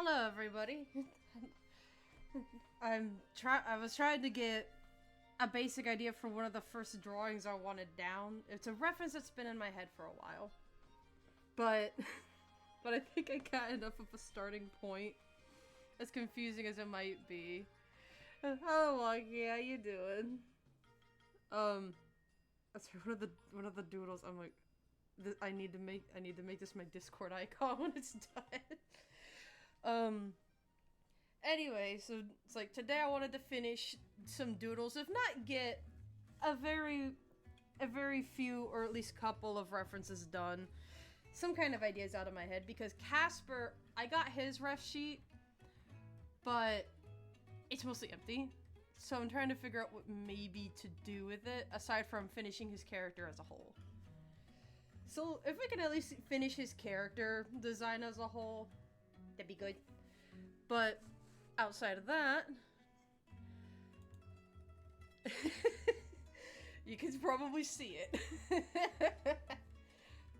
Hello, everybody. I was trying to get a basic idea for one of the first drawings I wanted down. It's a reference that's been in my head for a while, but I think I got enough of a starting point. As confusing as it might be. Oh, Monkey, how you doing? That's one of the doodles. I'm like, I need to make this my Discord icon when it's done. Anyway, so it's like today I wanted to finish some doodles, if not get a very few or at least couple of references done. Some kind of ideas out of my head, because Casper, I got his ref sheet, but it's mostly empty. So I'm trying to figure out what maybe to do with it, aside from finishing his character as a whole. So if we can at least finish his character design as a whole, that'd be good. But outside of that, you can probably see it.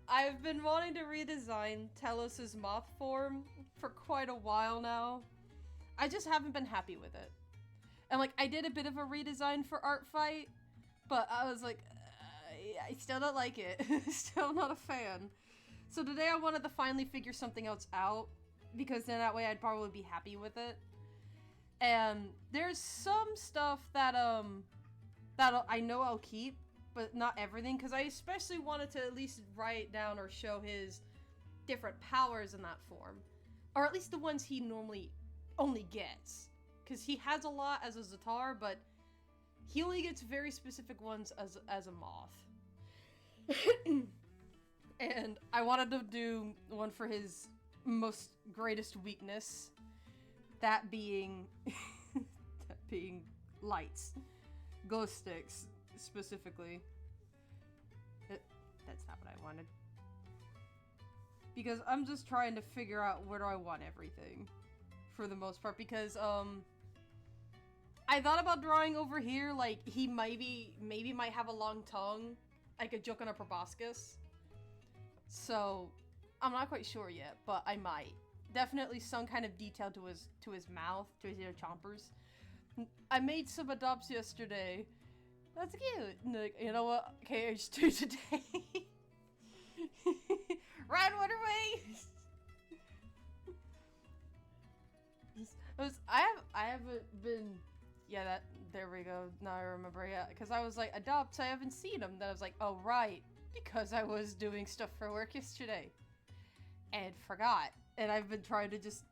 I've been wanting to redesign Telos's moth form for quite a while now. I just haven't been happy with it. And like, I did a bit of a redesign for Art Fight, but I was like, I still don't like it. Still not a fan. So today I wanted to finally figure something else out, because then that way I'd probably be happy with it. And there's some stuff that I know I'll keep, but not everything, because I especially wanted to at least write down or show his different powers in that form. Or at least the ones he normally only gets. Because he has a lot as a Zatar, but he only gets very specific ones as a moth. And I wanted to do one for his most greatest weakness. That being lights. Glow sticks, specifically. That's not what I wanted. Because I'm just trying to figure out where do I want everything. For the most part, because, I thought about drawing over here, like, he maybe might have a long tongue, like a joke on a proboscis. So, I'm not quite sure yet, but I might. Definitely some kind of detail to his mouth, to his ear chompers. I made some adopts yesterday. That's cute. Like, you know what? KH2 today. Ride waterway! I haven't been, yeah, there we go, now I remember, yeah, because I was like, adopts, I haven't seen them, then I was like, oh right, because I was doing stuff for work yesterday, and forgot, and I've been trying to just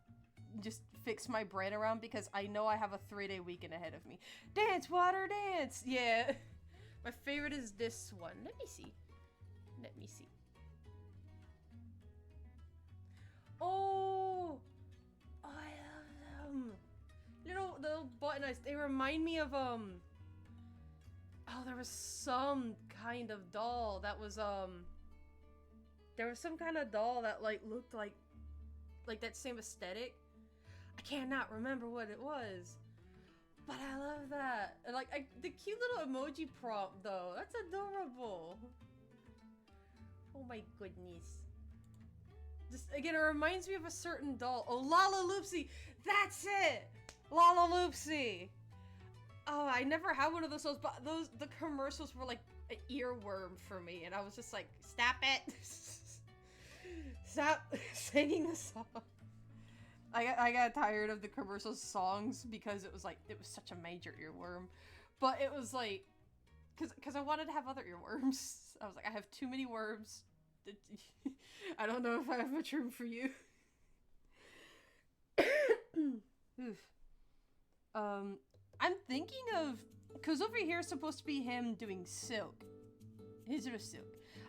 fix my brain around, because I know I have a 3-day weekend ahead of me. Dance, water, dance! Yeah, my favorite is this one, let me see, oh, I love them. Little button eyes. They remind me of oh, there was some kind of doll that was there was some kind of doll that like looked like that same aesthetic. I cannot remember what it was, but I love that. And like the cute little emoji prompt though. That's adorable. Oh my goodness. Just, again, it reminds me of a certain doll. Oh, Lalaloopsy! That's it! Lalaloopsy! Oh, I never had one of those, but the commercials were like an earworm for me, and I was just like, stop it! Stop singing the song. I got tired of the commercial songs because it was such a major earworm. But it was like, cause I wanted to have other earworms. I was like, I have too many worms. I don't know if I have much room for you. I'm thinking of, because over here is supposed to be him doing silk. His are silk.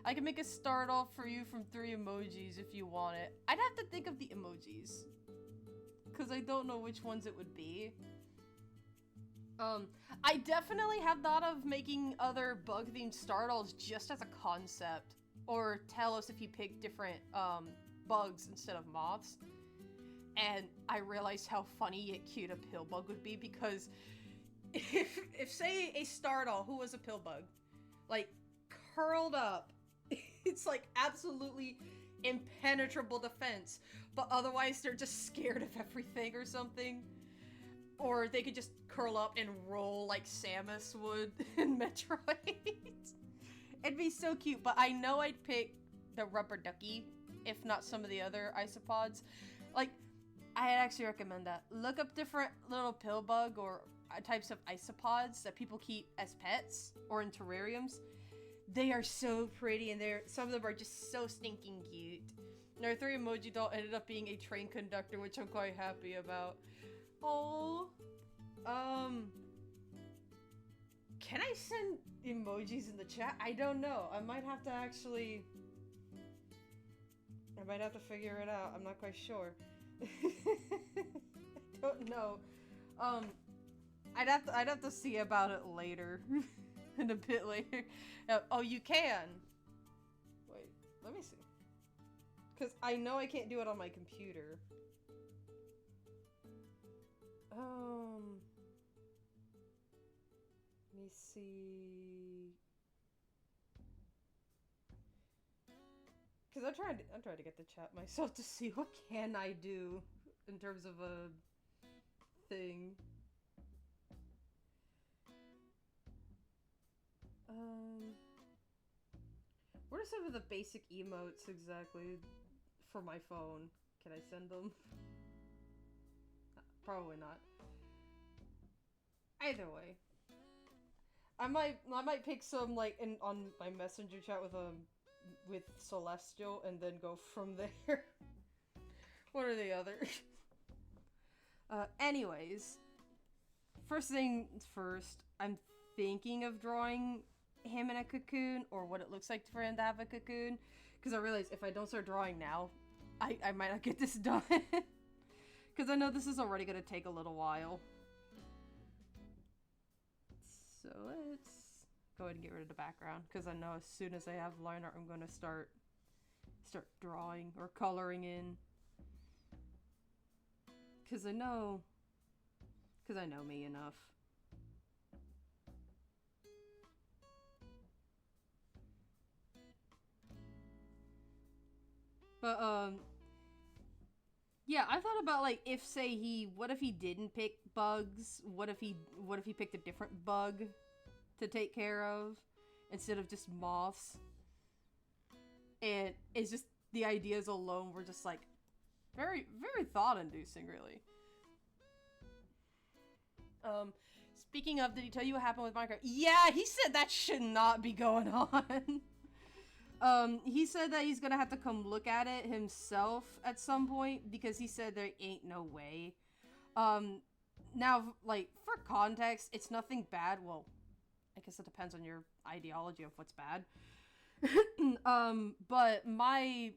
I can make a start off for you from 3 emojis if you want it. I'd have to think of the emojis, because I don't know which ones it would be. I definitely have thought of making other bug-themed startles just as a concept. Or tell us if you pick different bugs instead of moths. And I realized how funny yet cute a pill bug would be, because if say a startle who was a pill bug, like curled up, it's like absolutely impenetrable defense, but otherwise they're just scared of everything or something. Or they could just curl up and roll like Samus would in Metroid. It'd be so cute, but I know I'd pick the rubber ducky, if not some of the other isopods. Like, I'd actually recommend that. Look up different little pill bug or types of isopods that people keep as pets or in terrariums. They are so pretty, and some of them are just so stinking cute. And our 3 emoji doll ended up being a train conductor, which I'm quite happy about. Oh, can I send emojis in the chat? I don't know. I might have to figure it out. I'm not quite sure. I don't know. I'd have to see about it later. In a bit later. Oh, you can. Wait, let me see. Because I know I can't do it on my computer. Let me see. Because I'm trying to get the chat myself to see what can I do in terms of a thing. What are some of the basic emotes exactly for my phone? Can I send them? Probably not. Either way, I might pick some like on my messenger chat with Celestial and then go from there. What are the others? Anyways, first thing first, I'm thinking of drawing him in a cocoon, or what it looks like for him to have a cocoon, because I realize if I don't start drawing now, I might not get this done. Because I know this is already going to take a little while. So let's go ahead and get rid of the background, because I know as soon as I have line art, I'm going to start drawing or coloring in. Because I know me enough. But, yeah, I thought about, like, what if he didn't pick bugs? What if he picked a different bug to take care of instead of just moths? And it's just, the ideas alone were just, like, very, very thought-inducing, really. Speaking of, did he tell you what happened with Minecraft? Yeah, he said that should not be going on. He said that he's gonna have to come look at it himself at some point, because he said there ain't no way. Now, like, for context, it's nothing bad. Well, I guess it depends on your ideology of what's bad. But my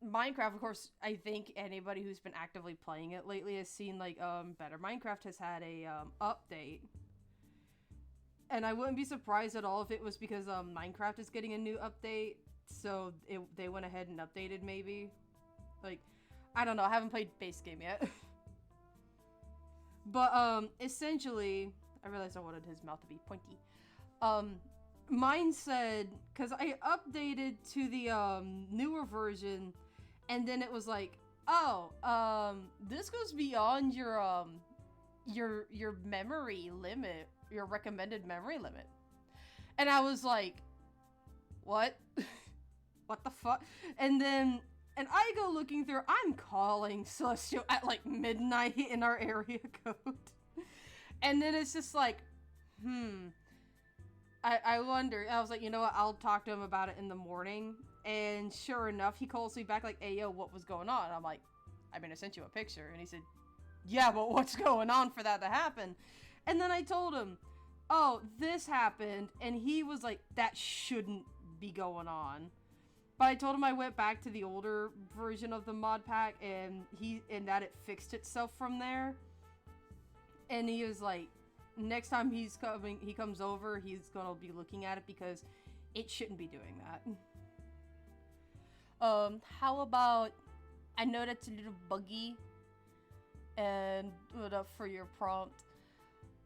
Minecraft, of course, I think anybody who's been actively playing it lately has seen, like, Better Minecraft has had a, update. And I wouldn't be surprised at all if it was because, Minecraft is getting a new update. So they went ahead and updated, maybe. Like, I don't know. I haven't played base game yet. But, essentially, I realized I wanted his mouth to be pointy. Mine said, because I updated to the, newer version, and then it was like, oh, this goes beyond your memory limit, your recommended memory limit. And I was like, what? What the fuck? And I go looking through, I'm calling Celestial at like midnight in our area code. And then it's just like, I wonder. I was like, you know what? I'll talk to him about it in the morning. And sure enough, he calls me back like, hey, yo, what was going on? I'm like, I mean, I sent you a picture. And he said, yeah, but what's going on for that to happen? And then I told him, oh, this happened. And he was like, that shouldn't be going on. But I told him I went back to the older version of the mod pack, and that it fixed itself from there. And he was like, next time he comes over, he's gonna be looking at it because it shouldn't be doing that. How about, I know that's a little buggy, and what up for your prompt.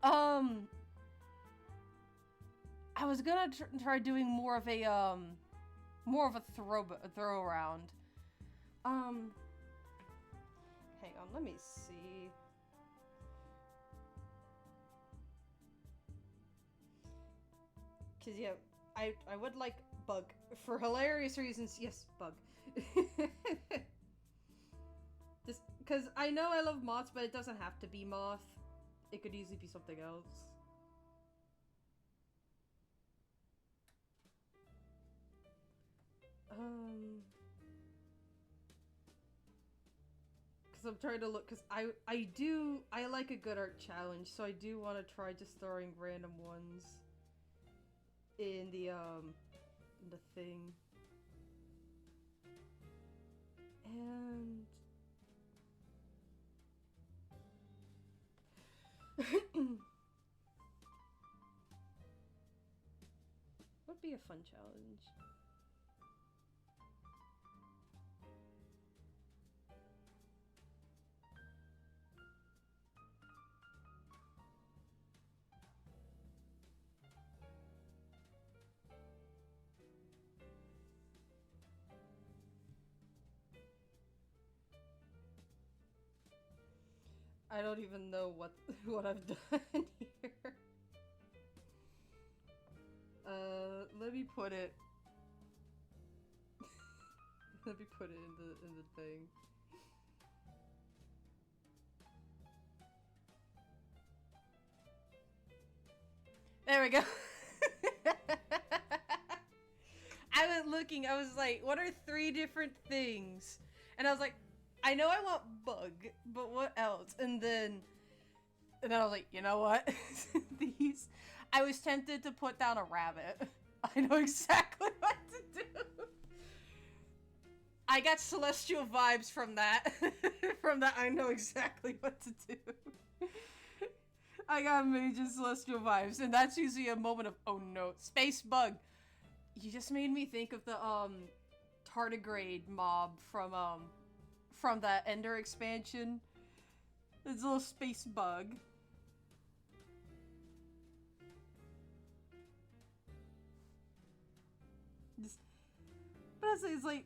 I was gonna try doing more of a throw around, Um, hang on, let me see. Cause yeah, I would like bug for hilarious reasons. Yes, bug. Just because I know I love moths, but it doesn't have to be moth. It could easily be something else. Because I'm trying to look, because I like a good art challenge, so I do want to try just throwing random ones in the thing. And would be a fun challenge. I don't even know what I've done here. Let me put it. Let me put it in the thing. There we go. I was looking, I was like, what are 3 different things? And I was like, I know I want bug, but what else? And then I was like, you know what? These. I was tempted to put down a rabbit. I know exactly what to do. I got celestial vibes from that. From that, I know exactly what to do. I got major celestial vibes, and that's usually a moment of, oh no, space bug. You just made me think of the tardigrade mob from that Ender expansion. It's a little space bug. But it's like,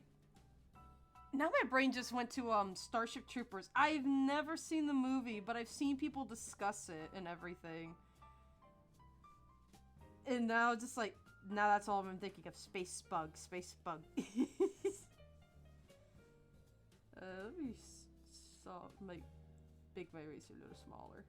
now my brain just went to Starship Troopers. I've never seen the movie, but I've seen people discuss it and everything. And now just like, now that's all I'm thinking of. Space bug, space bug. Let me make my eraser a little smaller.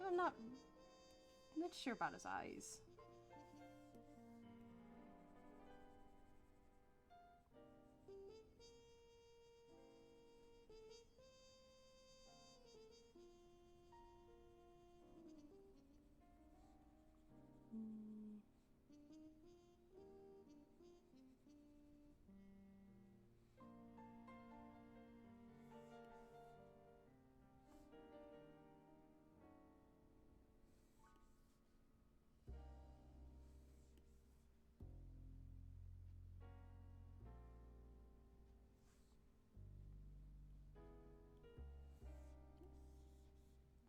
I'm not sure about his eyes.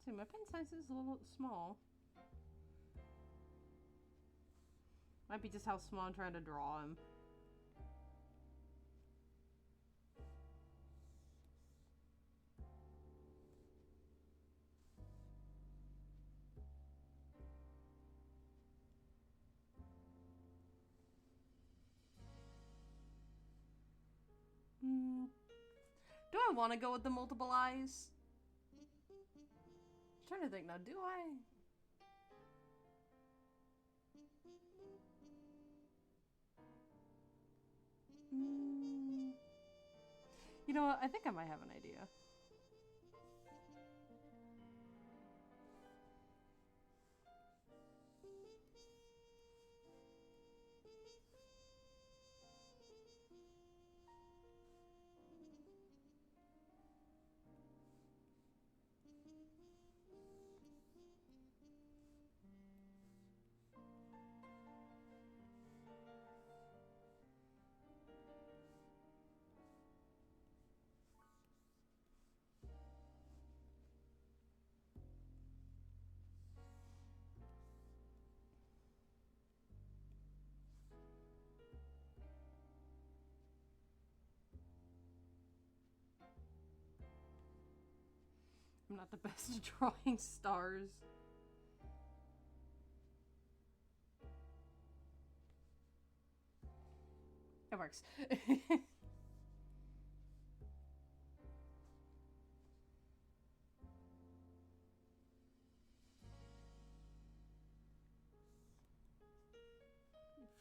See, my pen size is a little small. Might be just how small I'm trying to draw him. Do I want to go with the multiple eyes? I'm trying to think now, do I? You know what? I think I might have an idea. I'm not the best at drawing stars. It works.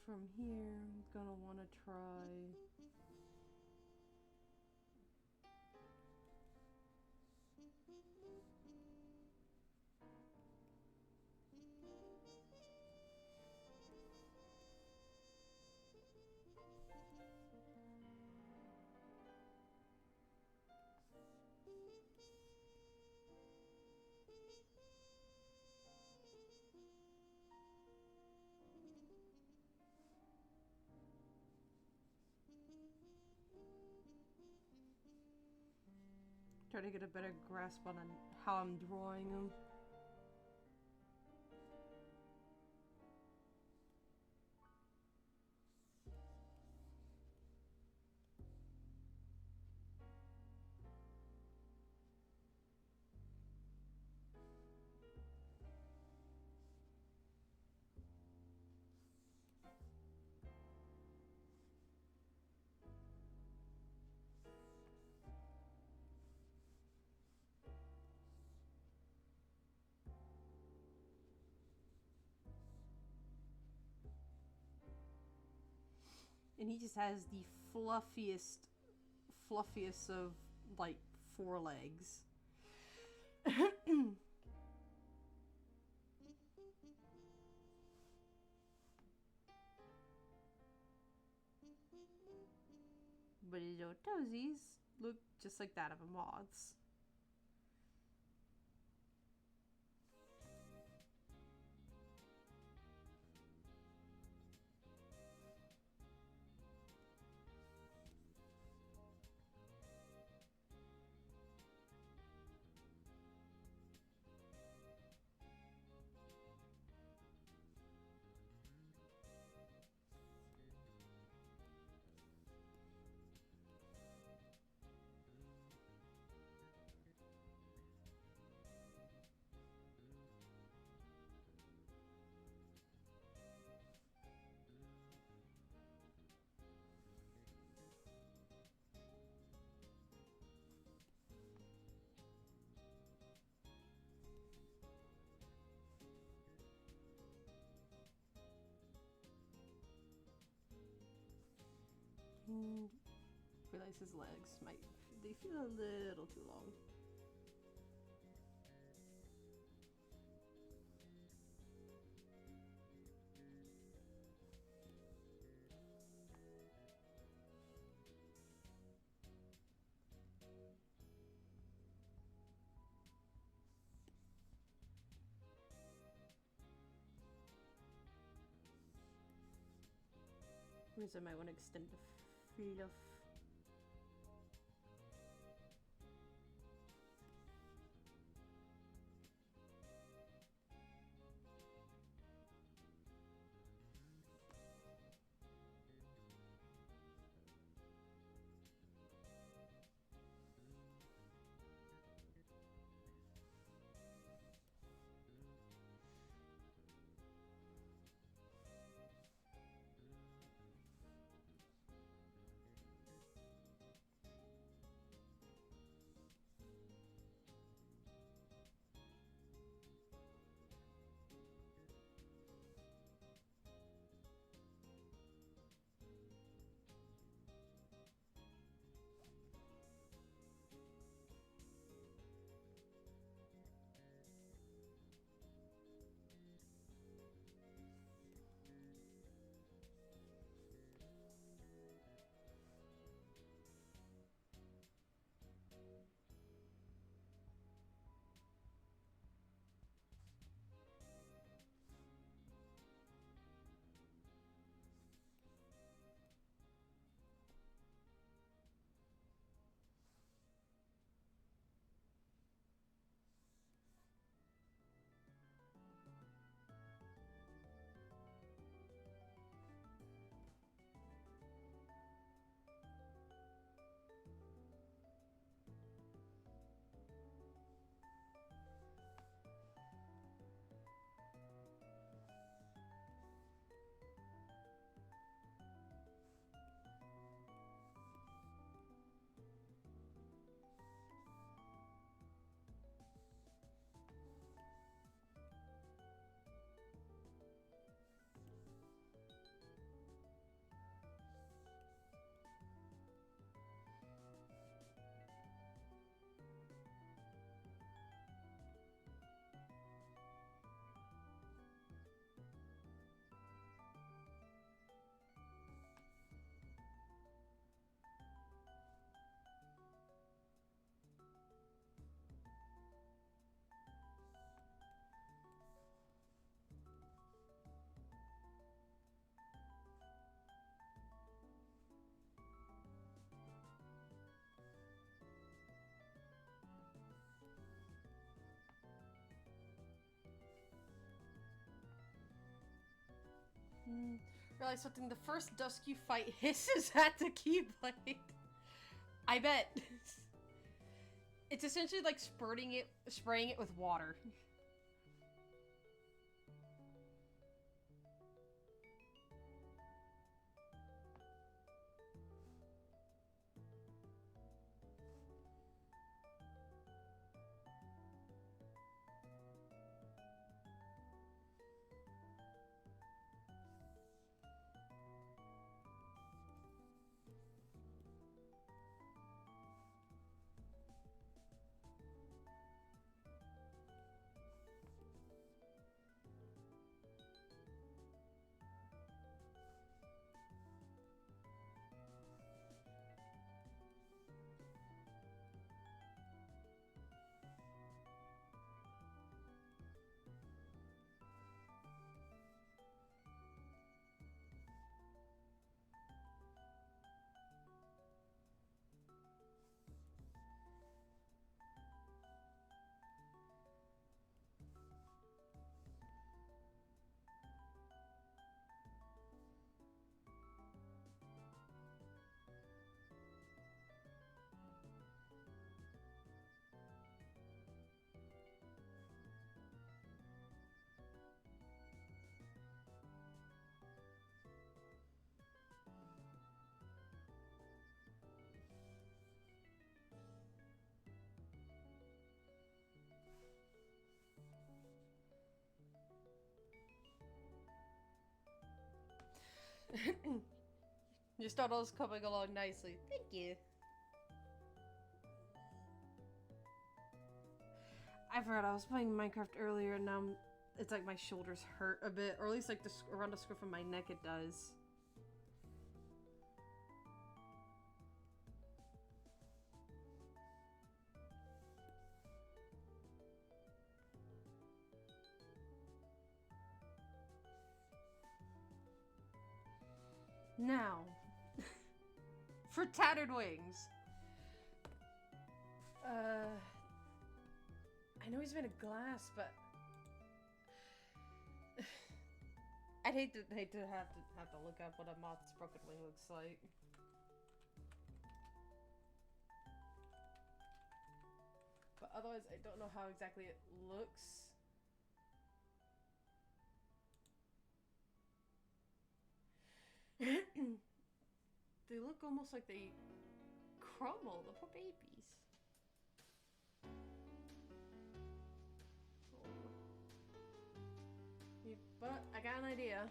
From here, I'm gonna want to try... try to get a better grasp on how I'm drawing them. And he just has the fluffiest of, like, forelegs. But his little toesies look just like that of a moth's. And realize his legs they feel a little too long. Whereas I might want to extend the fluff. Realize something. The first dusk you fight hisses at the Keyblade. I bet. It's essentially like spraying it with water. Your startle's coming along nicely. Thank you. I forgot I was playing Minecraft earlier and now it's like my shoulders hurt a bit, or at least like around the scruff of my neck it does. Now, for Tattered Wings. I know he's made of glass, but I'd hate to have to look up what a moth's broken wing looks like. But otherwise, I don't know how exactly it looks. They look almost like they crumble, the poor babies. But I got an idea.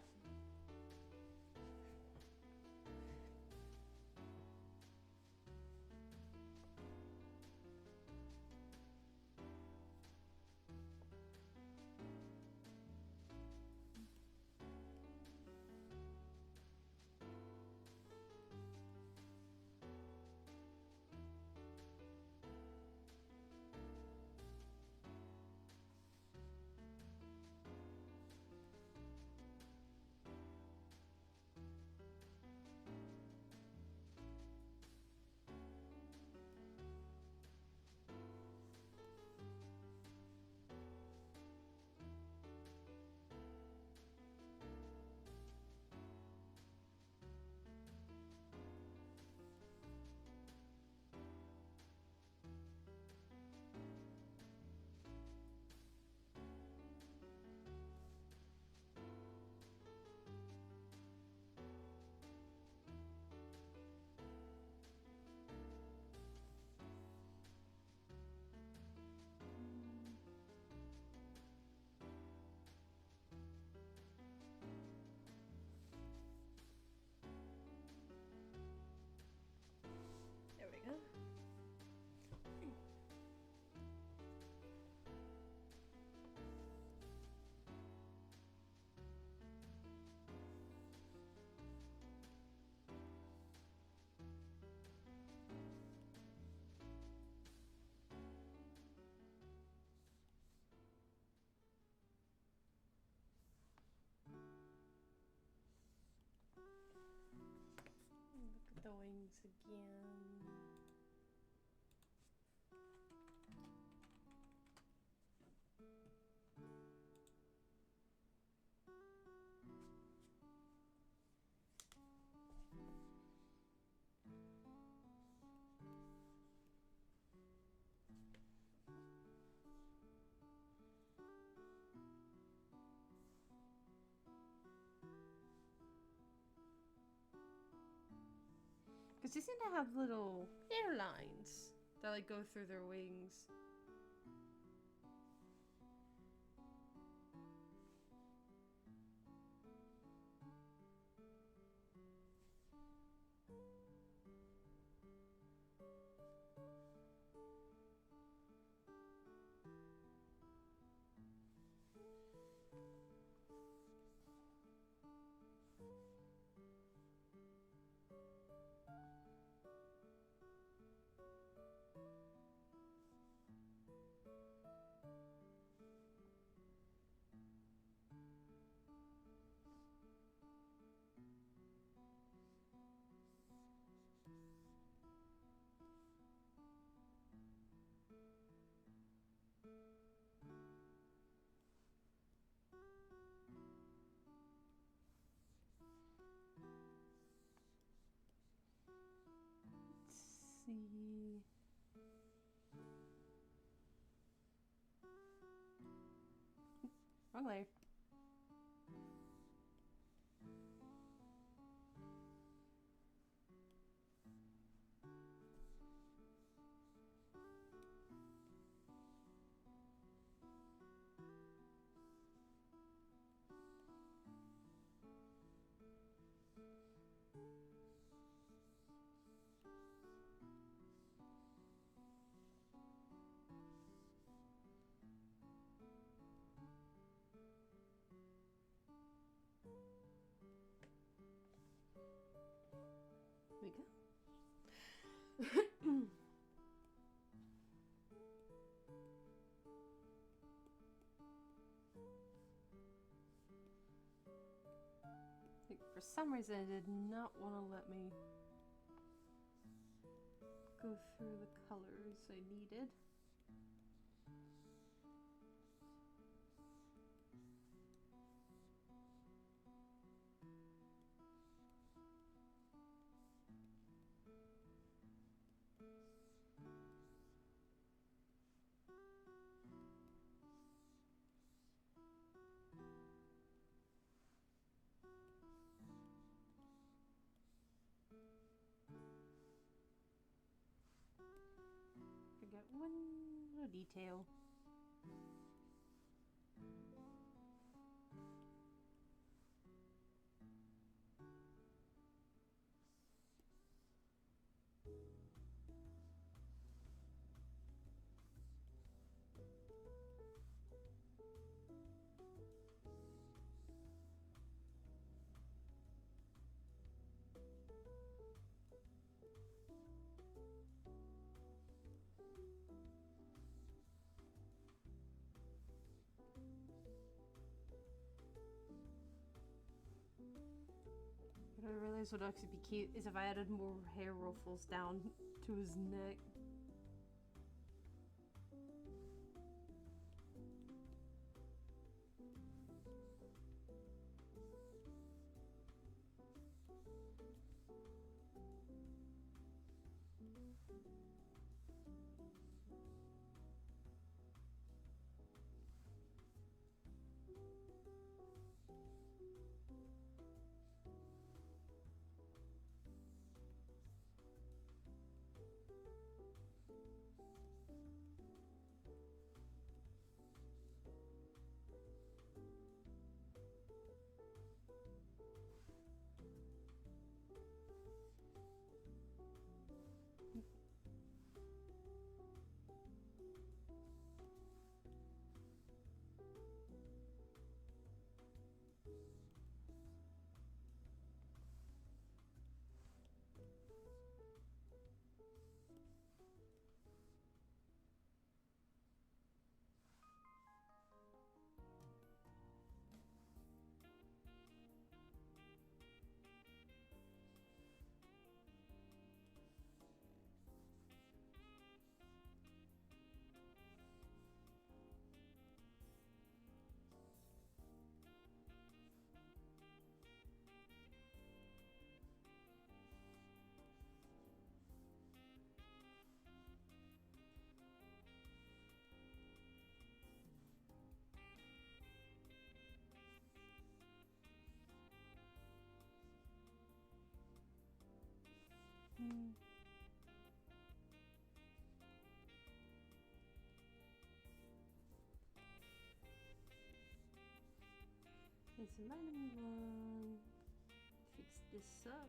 There we go. Look at the wings again. Because they seem to have little hairlines that like go through their wings. See. Wrong layer. We go. Like, for some reason, it did not want to let me go through the colors I needed. Forget one little detail. What I realized would actually be cute is if I added more hair ruffles down to his neck. It's reminding me one. Fix this up.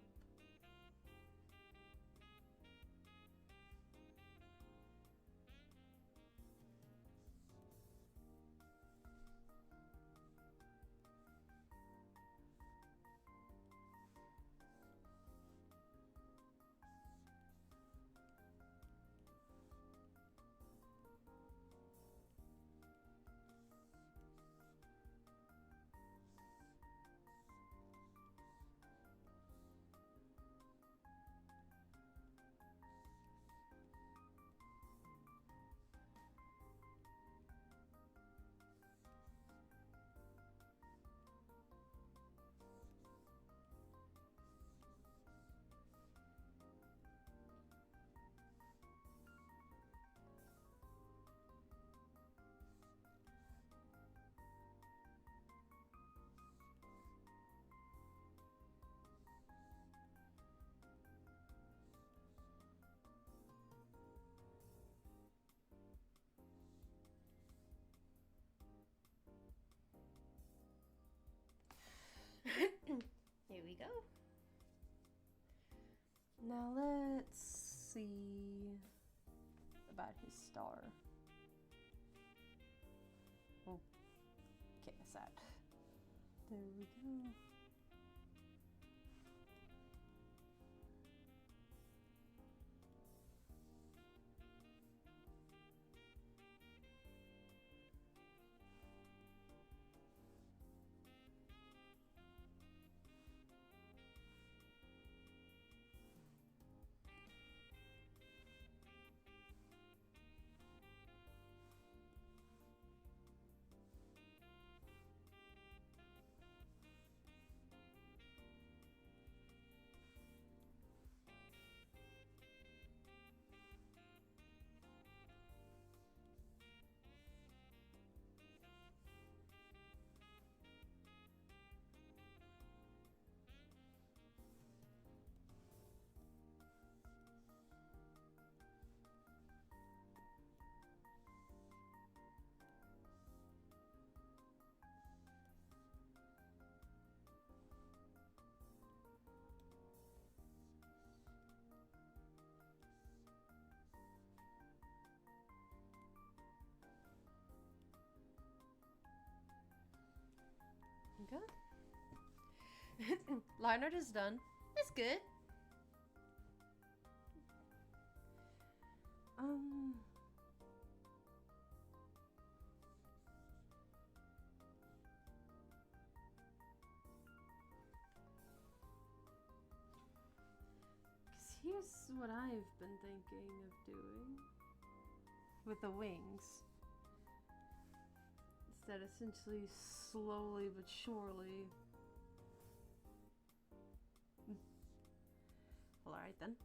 Here we go. Now let's see about his star. Oh, can't miss that. There we go. Good. Line art is done. That's good. Here's what I've been thinking of doing with the wings. That essentially slowly but surely. Well, alright then.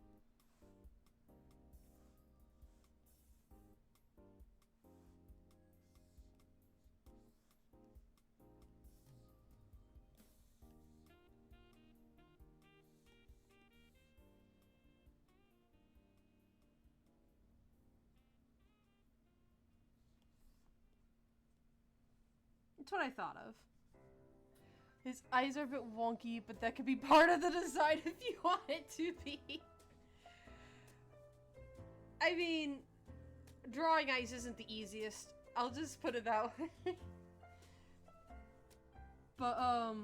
It's what I thought of. His eyes are a bit wonky, but that could be part of the design if you want it to be. I mean, drawing eyes isn't the easiest. I'll just put it that way. But,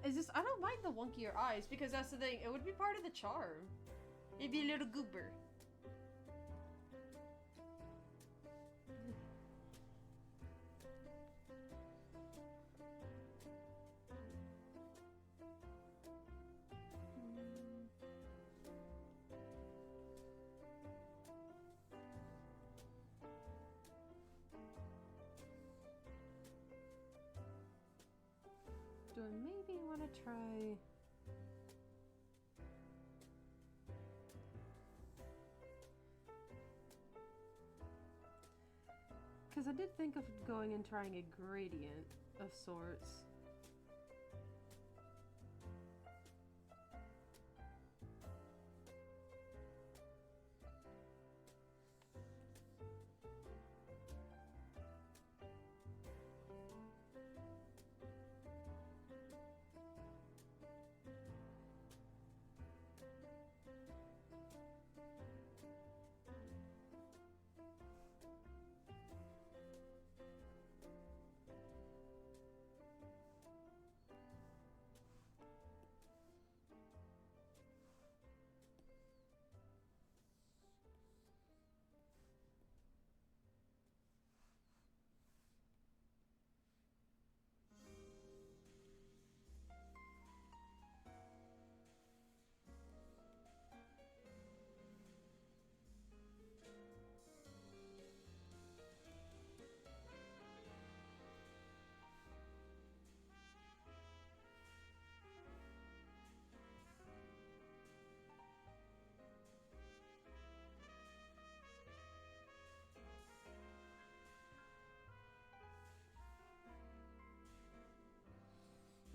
it's just, I don't mind the wonkier eyes, because that's the thing, it would be part of the charm. It'd be a little goober. Do I maybe want to try... Because I did think of going and trying a gradient of sorts.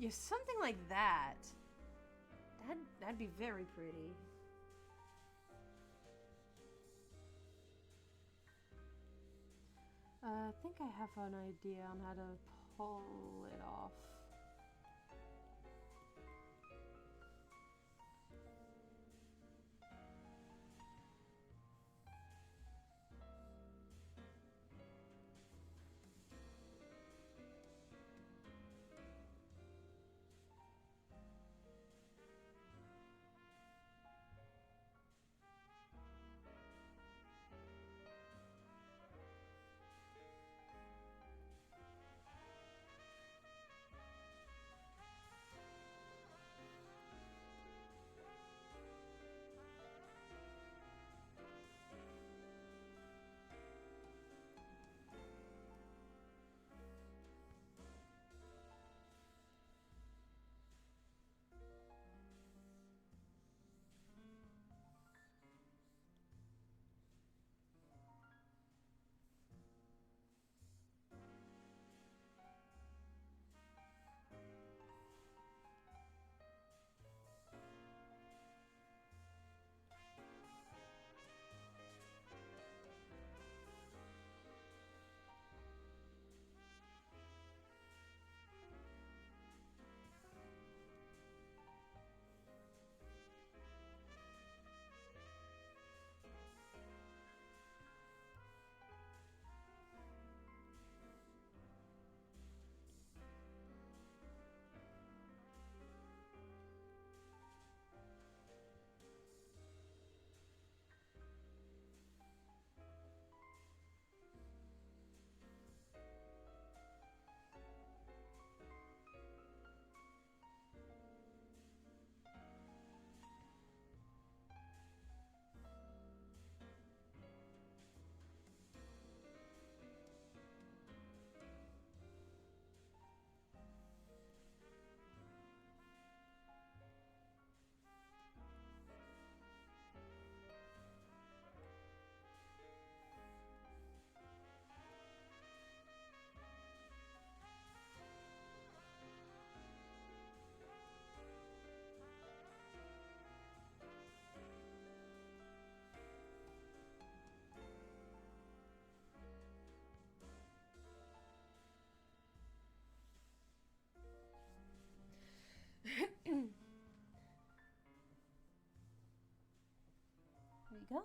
Yeah, something like that. That'd be very pretty. I think I have an idea on how to pull it off. There you go.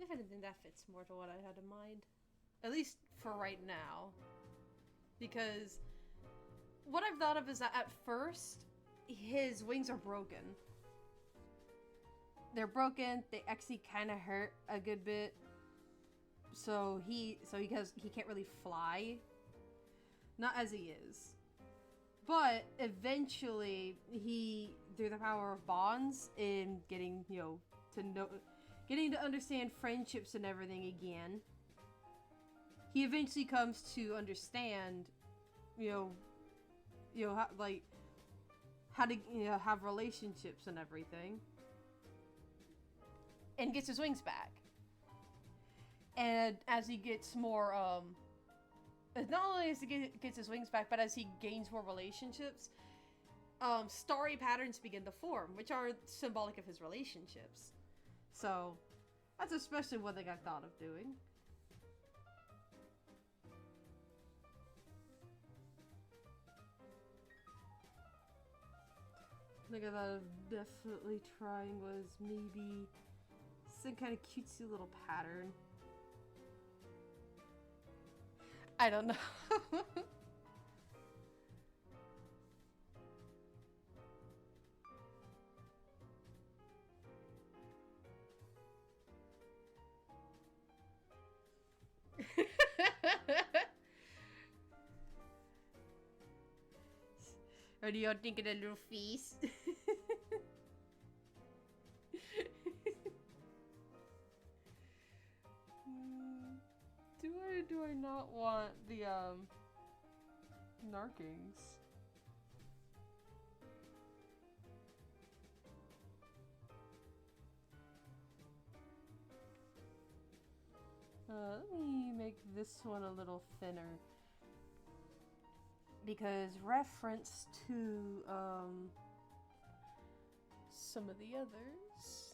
If anything, that fits more to what I had in mind. At least for right now. Because what I've thought of is that at first, his wings are broken. They're broken, they actually kind of hurt a good bit. So he can't really fly. Not as he is. But eventually, he, through the power of bonds and getting, getting to understand friendships and everything again, he eventually comes to understand, how to, have relationships and everything. And gets his wings back. And as he gets more, not only as he gets his wings back, but as he gains more relationships, starry patterns begin to form, which are symbolic of his relationships. So, that's especially one thing I thought of doing. I think I thought of definitely trying was maybe some kind of cutesy little pattern. I don't know. What do you think of the little face? Do I not want the Narkings? Let me make this one a little thinner. Because reference to some of the others.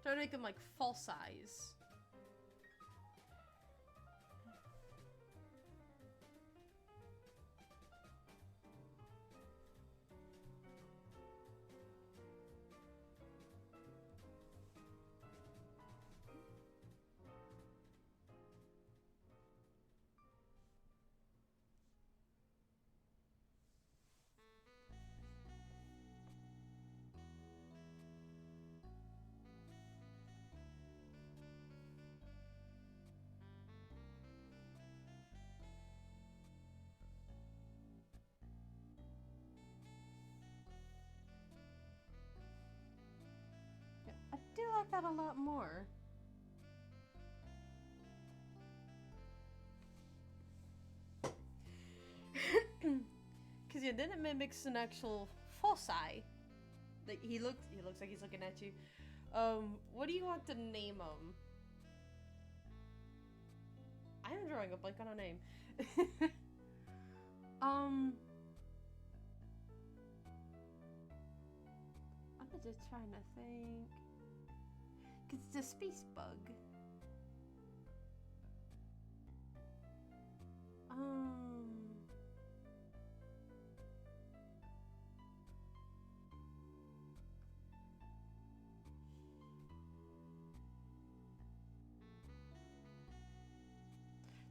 Try to make them like full size. I do like that a lot more. Cause yeah, then it mimics an actual false eye. Like he looks like he's looking at you. What do you want to name him? I am drawing a blank on a name. I'm just trying to think. Cause it's a space bug.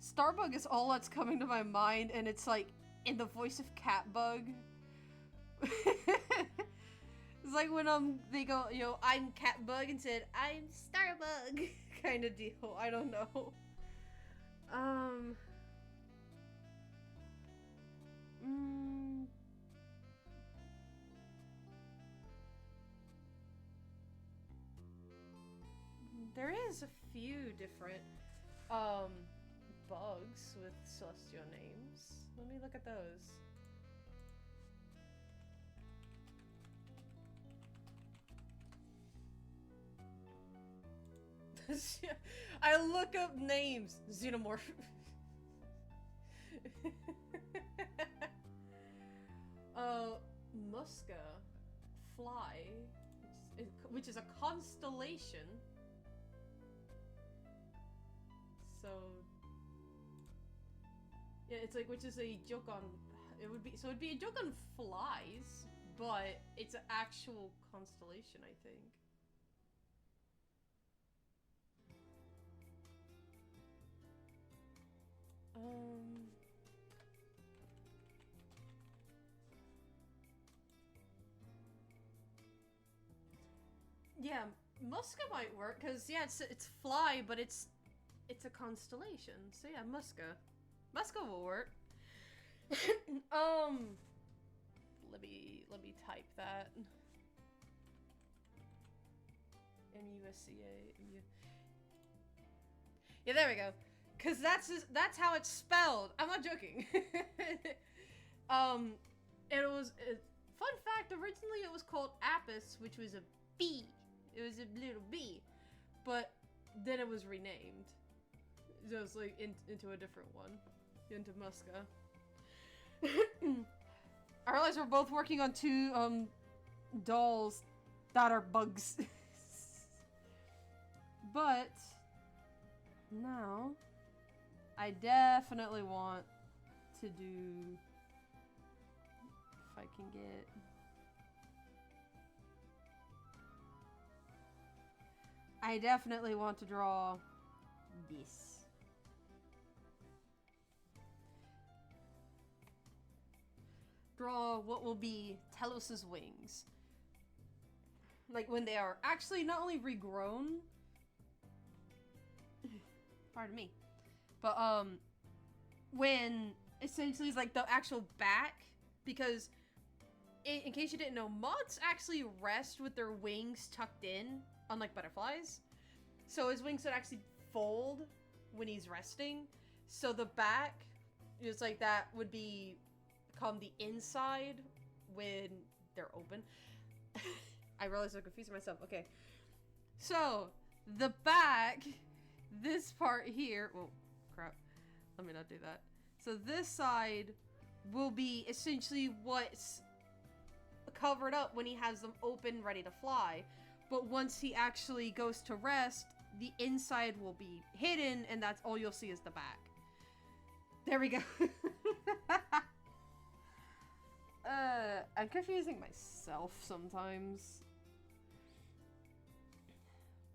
Starbug is all that's coming to my mind, and it's like in the voice of Catbug. It's like when they go, you know, I'm Catbug instead I'm Starbug kind of deal. I don't know. There is a few different bugs with celestial names. Let me look at those. I look up names. Xenomorph. Musca. Fly. Which is a constellation. So... yeah, it's like, which is a joke on... it'd be a joke on flies, but it's an actual constellation, I think. Yeah, Musca might work, because, yeah, it's fly, but it's a constellation. So, yeah, Musca. Musca will work. Let me type that. M-U-S-C-A. Yeah, there we go. Cause that's how it's spelled. I'm not joking. It was fun fact. Originally, it was called Apis, which was a bee. It was a little bee, but then it was renamed. It was like into a different one, into Musca. I realize we're both working on two dolls that are bugs, but now. I definitely want to do, if I can get, I definitely want to draw this. Draw what will be Telos's wings. Like when they are actually not only regrown, Pardon me. But when essentially it's like the actual back, because in case you didn't know, moths actually rest with their wings tucked in, unlike butterflies. So his wings would actually fold when he's resting. So the back, it's like that would become the inside when they're open. I realized I'm confusing myself. Okay. So the back, this part here, oh crap, let me not do that. So this side will be essentially what's covered up when he has them open, ready to fly. But once he actually goes to rest, the inside will be hidden, and that's all you'll see is the back. There we go. I'm confusing myself sometimes.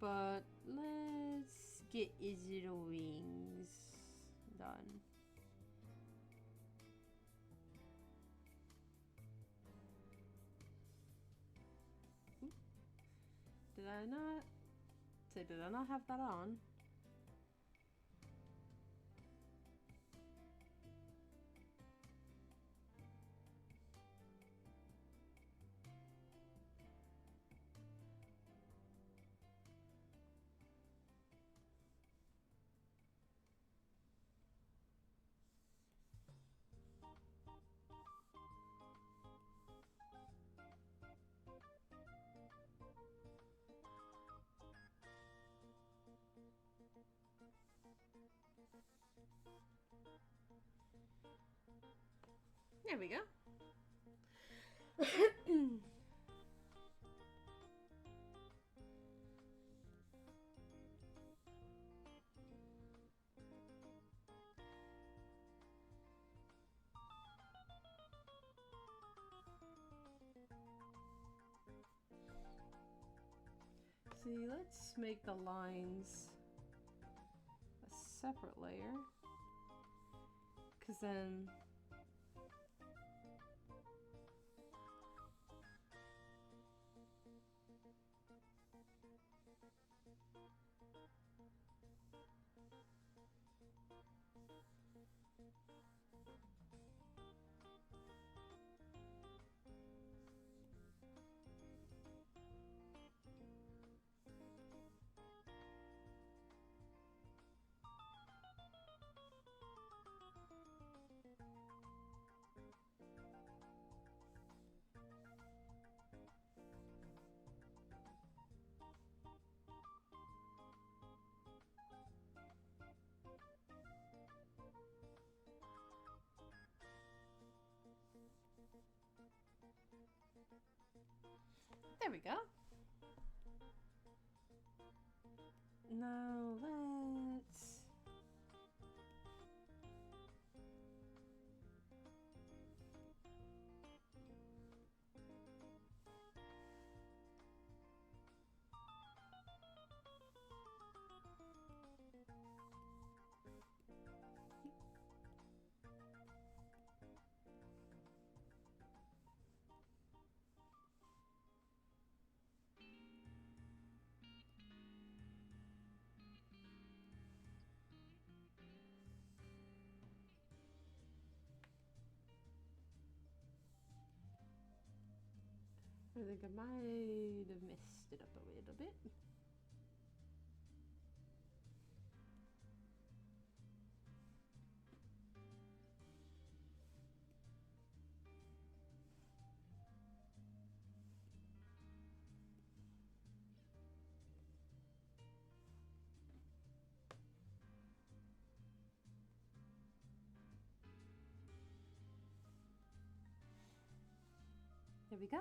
But let's get his little wings done. Did I not? Did I not have that on? There we go. See, let's make the lines a separate layer, because then there we go. Now let's... I think I might have messed it up a little bit. There we go.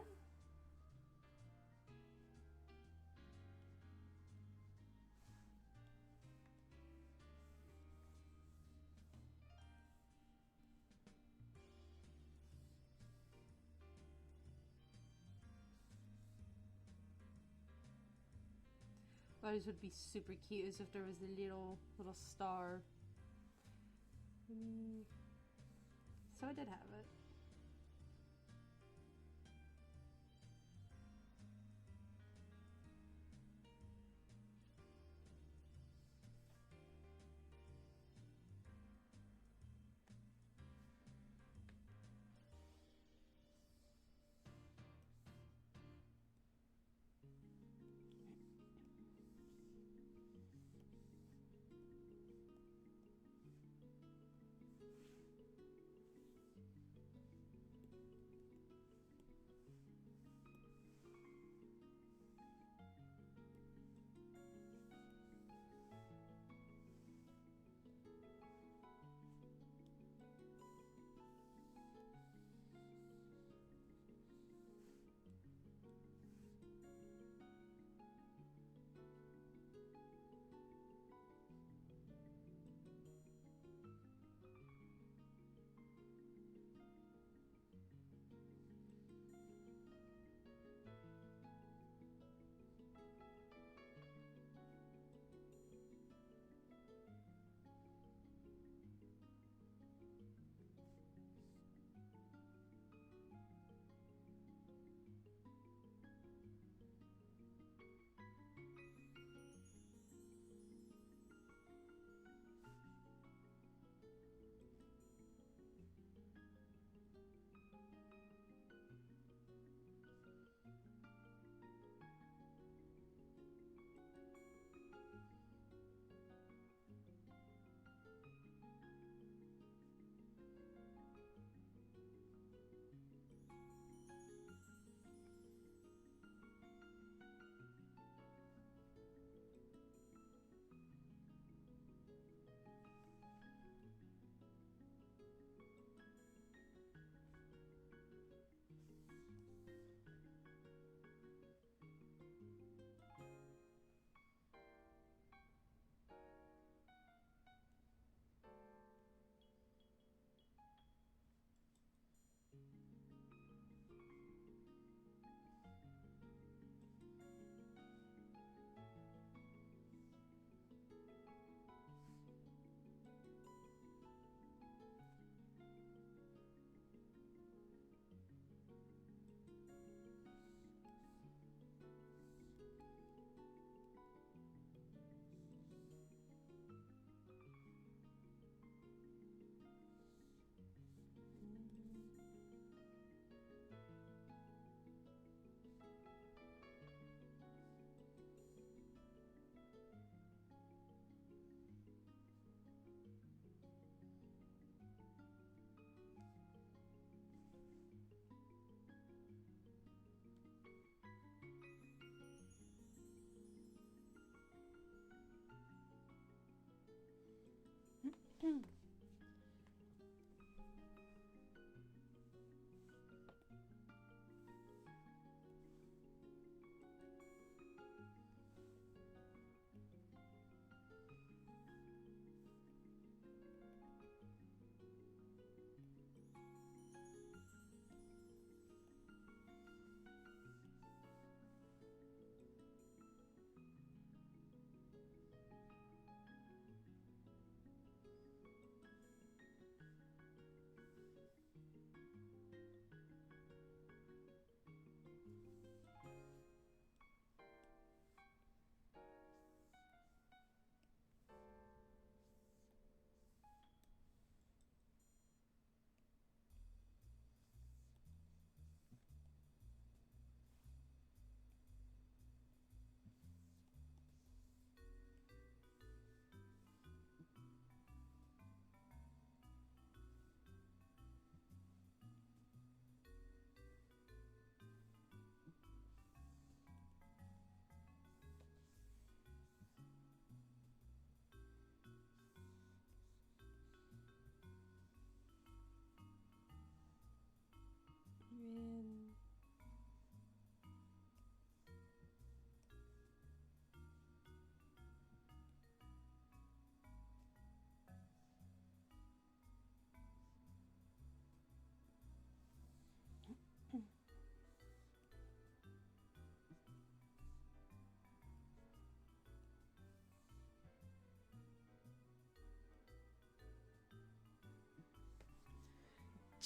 Those would be super cute as if there was a little star. So I did have it.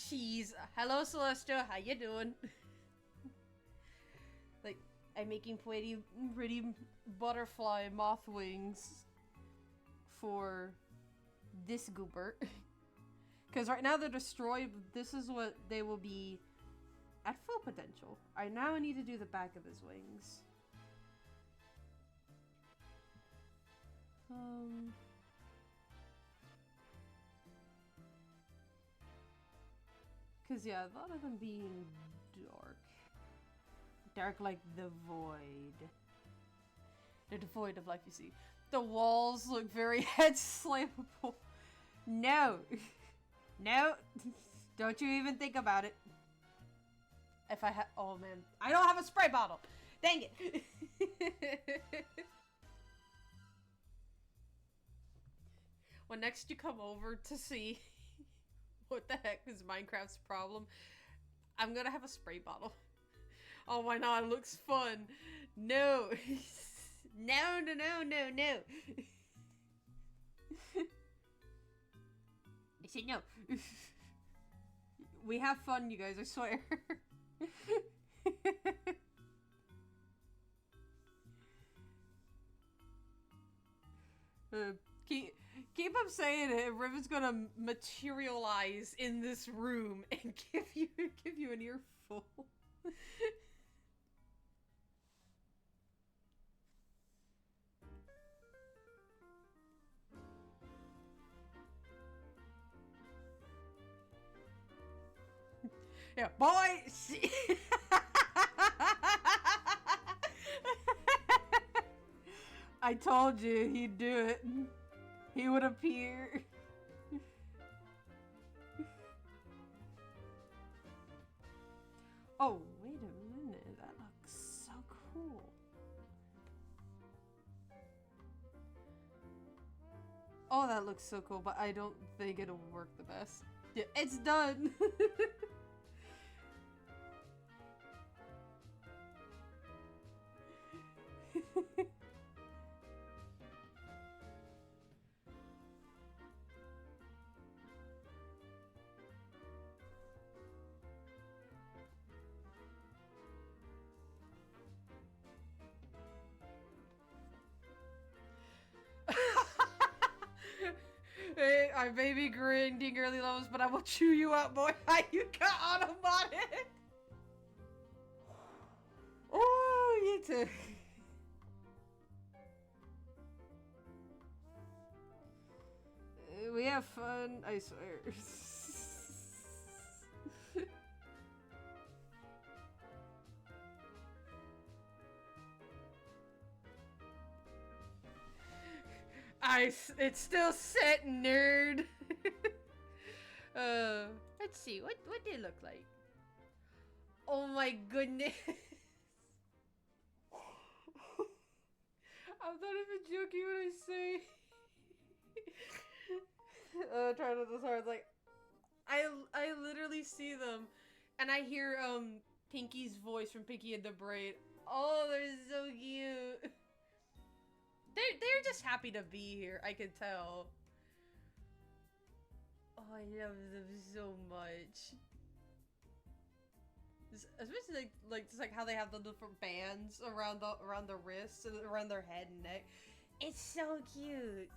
Jeez. Hello, Celestia. How you doing? Like, I'm making pretty butterfly moth wings for this goober. Because right now they're destroyed, but this is what they will be at full potential. I now need to do the back of his wings. Because, yeah, a lot of them being dark. Dark like the void. They're devoid of life, you see. The walls look very head-slammable. No! No! Don't you even think about it. If I have... Oh, man. I don't have a spray bottle! Dang it! When next you come over to see what the heck is Minecraft's problem, I'm gonna have a spray bottle. Oh, why not? It looks fun. No. No, no, no, no, no. I said no. We have fun, you guys, I swear. Keep up saying it. Riven's gonna materialize in this room and give you an earful. Yeah, boy. I told you he'd do it. He would appear. Oh, wait a minute. That looks so cool. Oh, that looks so cool, but I don't think it'll work the best. Yeah, it's done. Hey, I may be grinding early levels, but I will chew you up, boy. You got automated. Oh, you too. We have fun, I swear. It's still set, nerd. Let's see, what do they look like? Oh my goodness. I'm not even joking when I say. Trying to this hard, like, I literally see them, and I hear Pinky's voice from Pinky and the Brain. Oh, they're so cute. They're just happy to be here, I can tell. Oh, I love them so much. Especially just like how they have the different bands around the wrists and around their head and neck. It's so cute.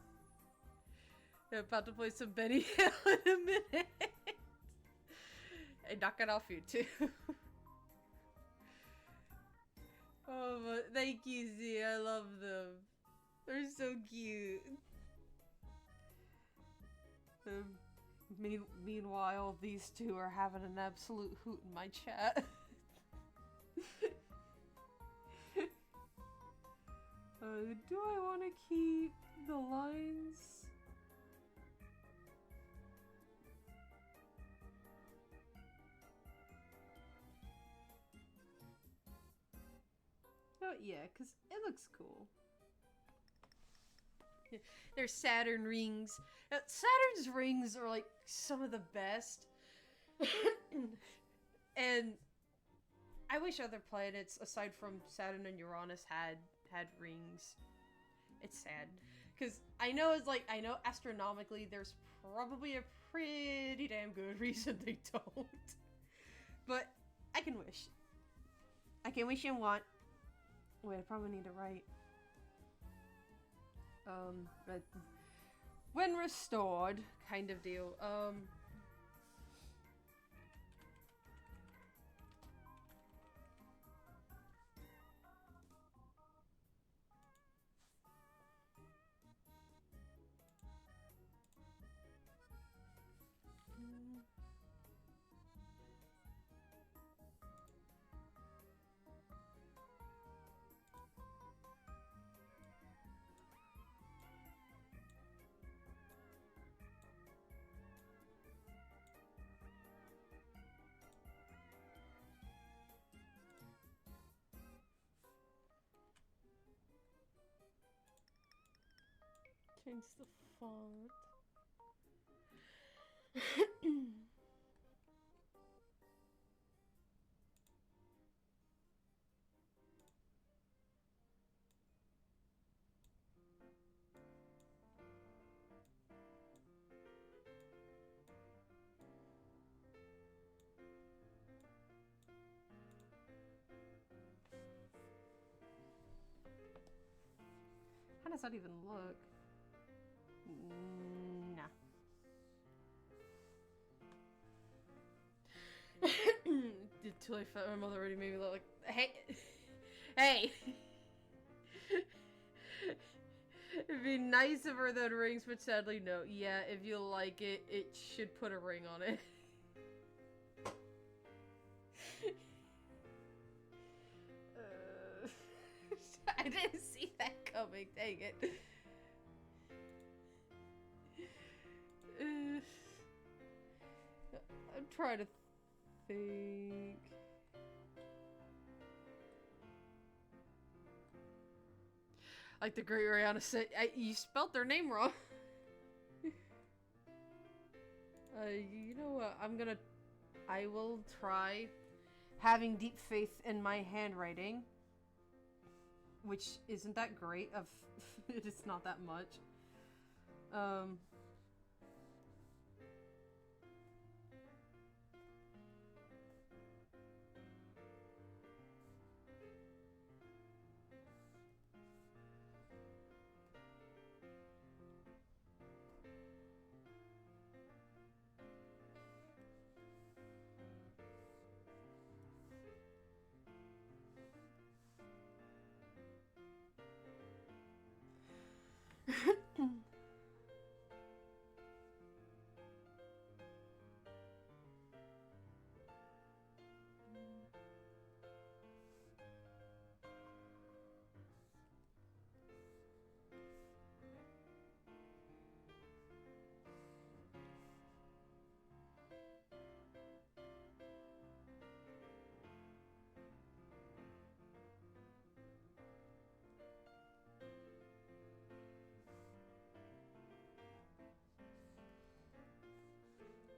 I'm about to play some Benny Hill in a minute. And knock it off you too. Oh, but thank you, Z. I love them. They're so cute. Meanwhile, these two are having an absolute hoot in my chat. Do I want to keep the lines? Oh, yeah, because it looks cool. They're Saturn rings. Saturn's rings are like some of the best. And I wish other planets aside from Saturn and Uranus had rings. It's sad. Because I know astronomically there's probably a pretty damn good reason they don't. But I can wish. I can wish and want. Wait, I probably need to write. But when restored, kind of deal. Change the font. How does that even look? Nah. Until I found my mother already made me look like, hey, hey. It'd be nice if her then rings, but sadly no. Yeah, if you like it, it should put a ring on it. I didn't see that coming, dang it. I'm trying to think. Like the great Rihanna said, you spelled their name wrong. You know what? I will try having deep faith in my handwriting, which isn't that great. It's not that much.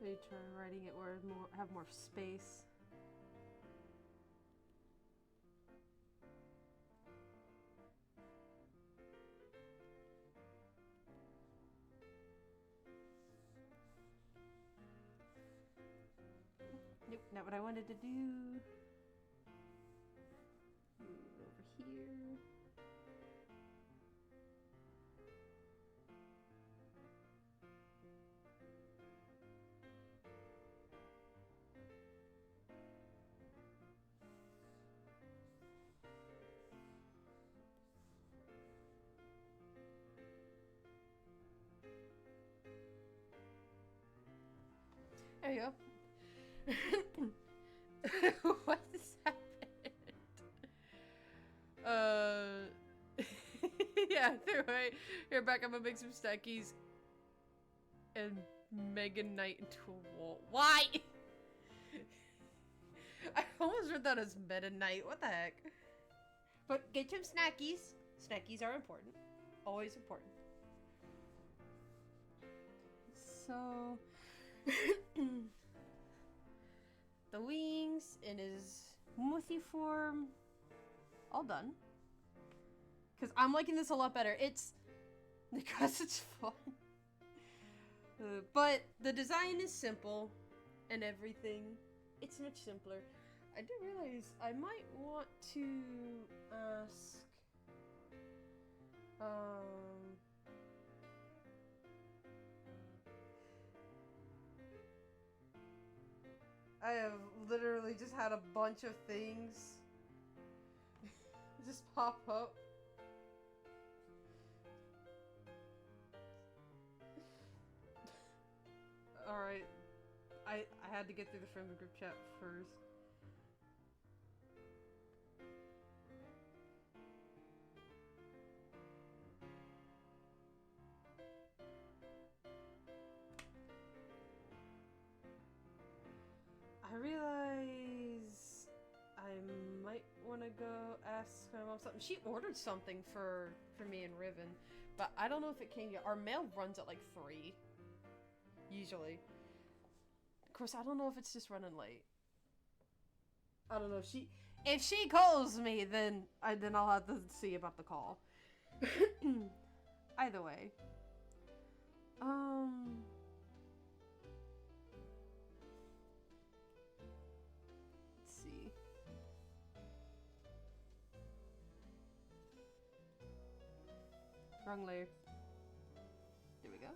Maybe try writing it where have more space. Nope, not what I wanted to do. Move over here. There you go. What is happening? Yeah, anyway, here back, I'm gonna make some stackies and Mega Knight into a wall. Why? I almost read that as Meta Knight. What the heck? But get some snackies. Snackies are important. Always important. So... the wings in his Muthi form, all done. Because I'm liking this a lot better. It's because it's fun. But the design is simple and everything. It's much simpler. I did realize I might want to ask, I have literally just had a bunch of things just pop up. Alright. I had to get through the friendly group chat first. I realize I might want to go ask my mom something. She ordered something for me and Riven, but I don't know if it came yet. Our mail runs at like 3, usually. Of course, I don't know if it's just running late. I don't know if she calls me, then I'll have to see about the call. Either way, let's see. Wrong layer. There we go.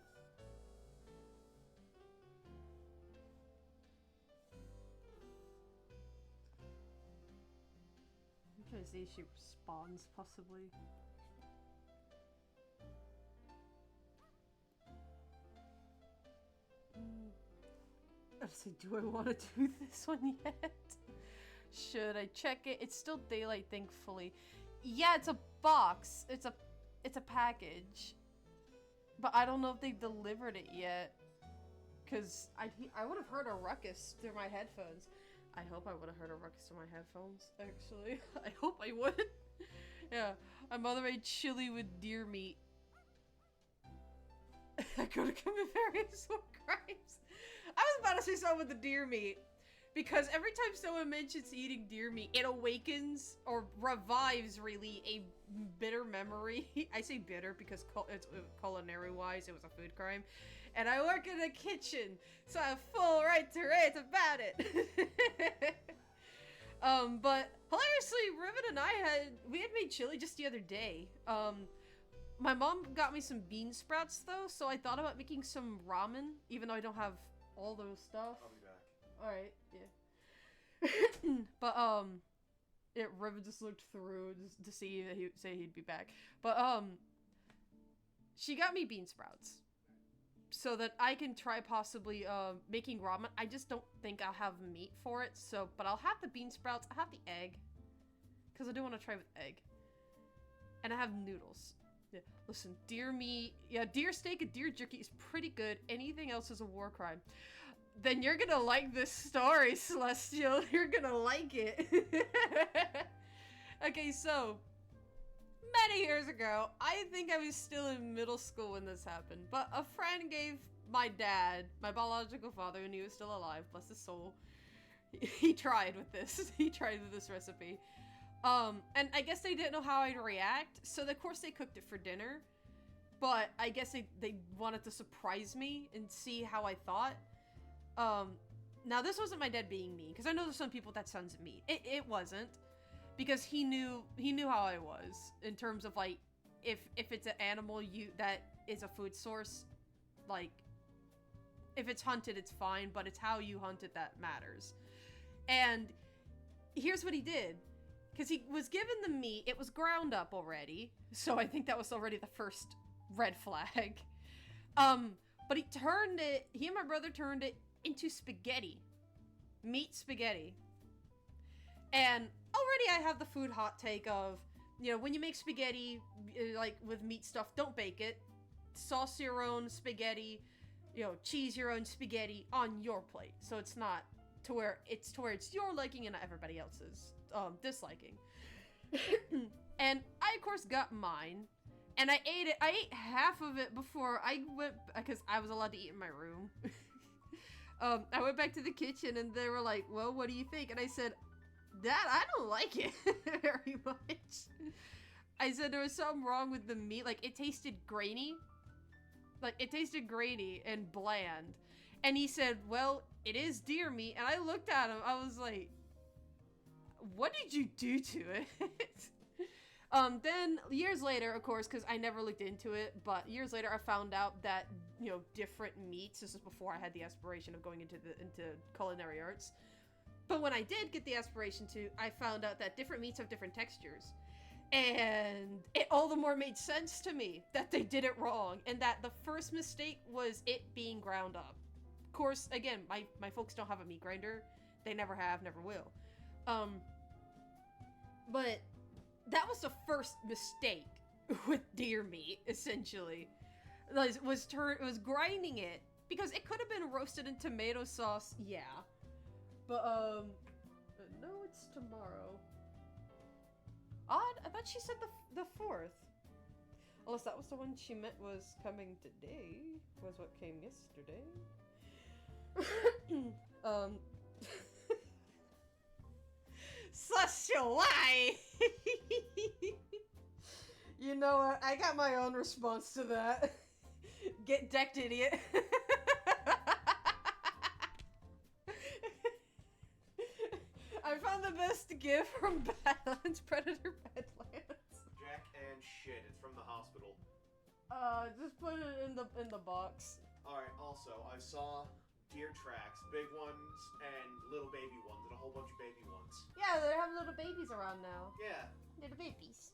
I'm trying to see if she responds, possibly. I was like, do I want to do this one yet? Should I check it? It's still daylight, thankfully. Yeah, it's a box. It's a package. But I don't know if they delivered it yet. Because I would have heard a ruckus through my headphones. I hope I would have heard a ruckus through my headphones, actually. I hope I would. Yeah, my mother made chili with deer meat. I could have committed various war crimes. I was about to say something with the deer meat. Because every time someone mentions eating deer meat, it awakens or revives, really, a bitter memory. I say bitter because culinary-wise, it was a food crime. And I work in a kitchen, so I have full right to rant about it. But hilariously, Riven and we had made chili just the other day. My mom got me some bean sprouts though, so I thought about making some ramen, even though I don't have all those stuff. I'll be back. Alright, yeah. But, Riven just looked through just to see that he'd be back. But, she got me bean sprouts. So that I can try possibly, making ramen. I just don't think I'll have meat for it, so, but I'll have the bean sprouts, I have the egg. Because I do want to try with egg. And I have noodles. Yeah, listen, deer meat, yeah, deer steak and deer jerky is pretty good. Anything else is a war crime. Then you're gonna like this story, Celestial. You're gonna like it. Okay, so many years ago, I think I was still in middle school when this happened, but a friend gave my dad, my biological father, when he was still alive, bless his soul, he tried with this. He tried with this recipe. And I guess they didn't know how I'd react, so of course they cooked it for dinner, but I guess they wanted to surprise me and see how I thought. Now this wasn't my dad being mean, because I know there's some people that sounds mean. It wasn't, because he knew how I was, in terms of, like, if it's an animal that is a food source, like, if it's hunted, it's fine, but it's how you hunt it that matters. And here's what he did. Because he was given the meat, it was ground up already, so I think that was already the first red flag. But he and my brother turned it into spaghetti. Meat spaghetti. And already I have the food hot take of, you know, when you make spaghetti, like, with meat stuff, don't bake it. Sauce your own spaghetti, you know, cheese your own spaghetti on your plate. So it's not to where it's your liking and not everybody else's. Disliking. And I, of course, got mine. And I ate it. I ate half of it before I went, because I was allowed to eat in my room. I went back to the kitchen and they were like, well, what do you think? And I said, Dad, I don't like it very much. I said there was something wrong with the meat. Like, it tasted grainy. Like, it tasted grainy and bland. And he said, well, it is deer meat. And I looked at him, I was like, what did you do to it? Then years later, of course, because I never looked into it, but years later I found out that, you know, different meats, this is before I had the aspiration of going into culinary arts. But when I did get the aspiration to, I found out that different meats have different textures. And it all the more made sense to me that they did it wrong, and that the first mistake was it being ground up. Of course, again, my folks don't have a meat grinder. They never have, never will. But that was the first mistake with deer meat, essentially. It was grinding it, because it could have been roasted in tomato sauce, yeah. But, no, it's tomorrow. Odd, I thought she said the 4th. Unless that was the one she meant was coming today, was what came yesterday. Such a lie! You know what, I got my own response to that. Get decked, idiot. I found the best gift from Badlands, Predator Badlands. Jack and shit, it's from the hospital. Just put it in the box. Alright, also, I saw deer tracks, big ones and little baby ones, and a whole bunch of baby ones. Yeah, they have little babies around now. Yeah. Little babies.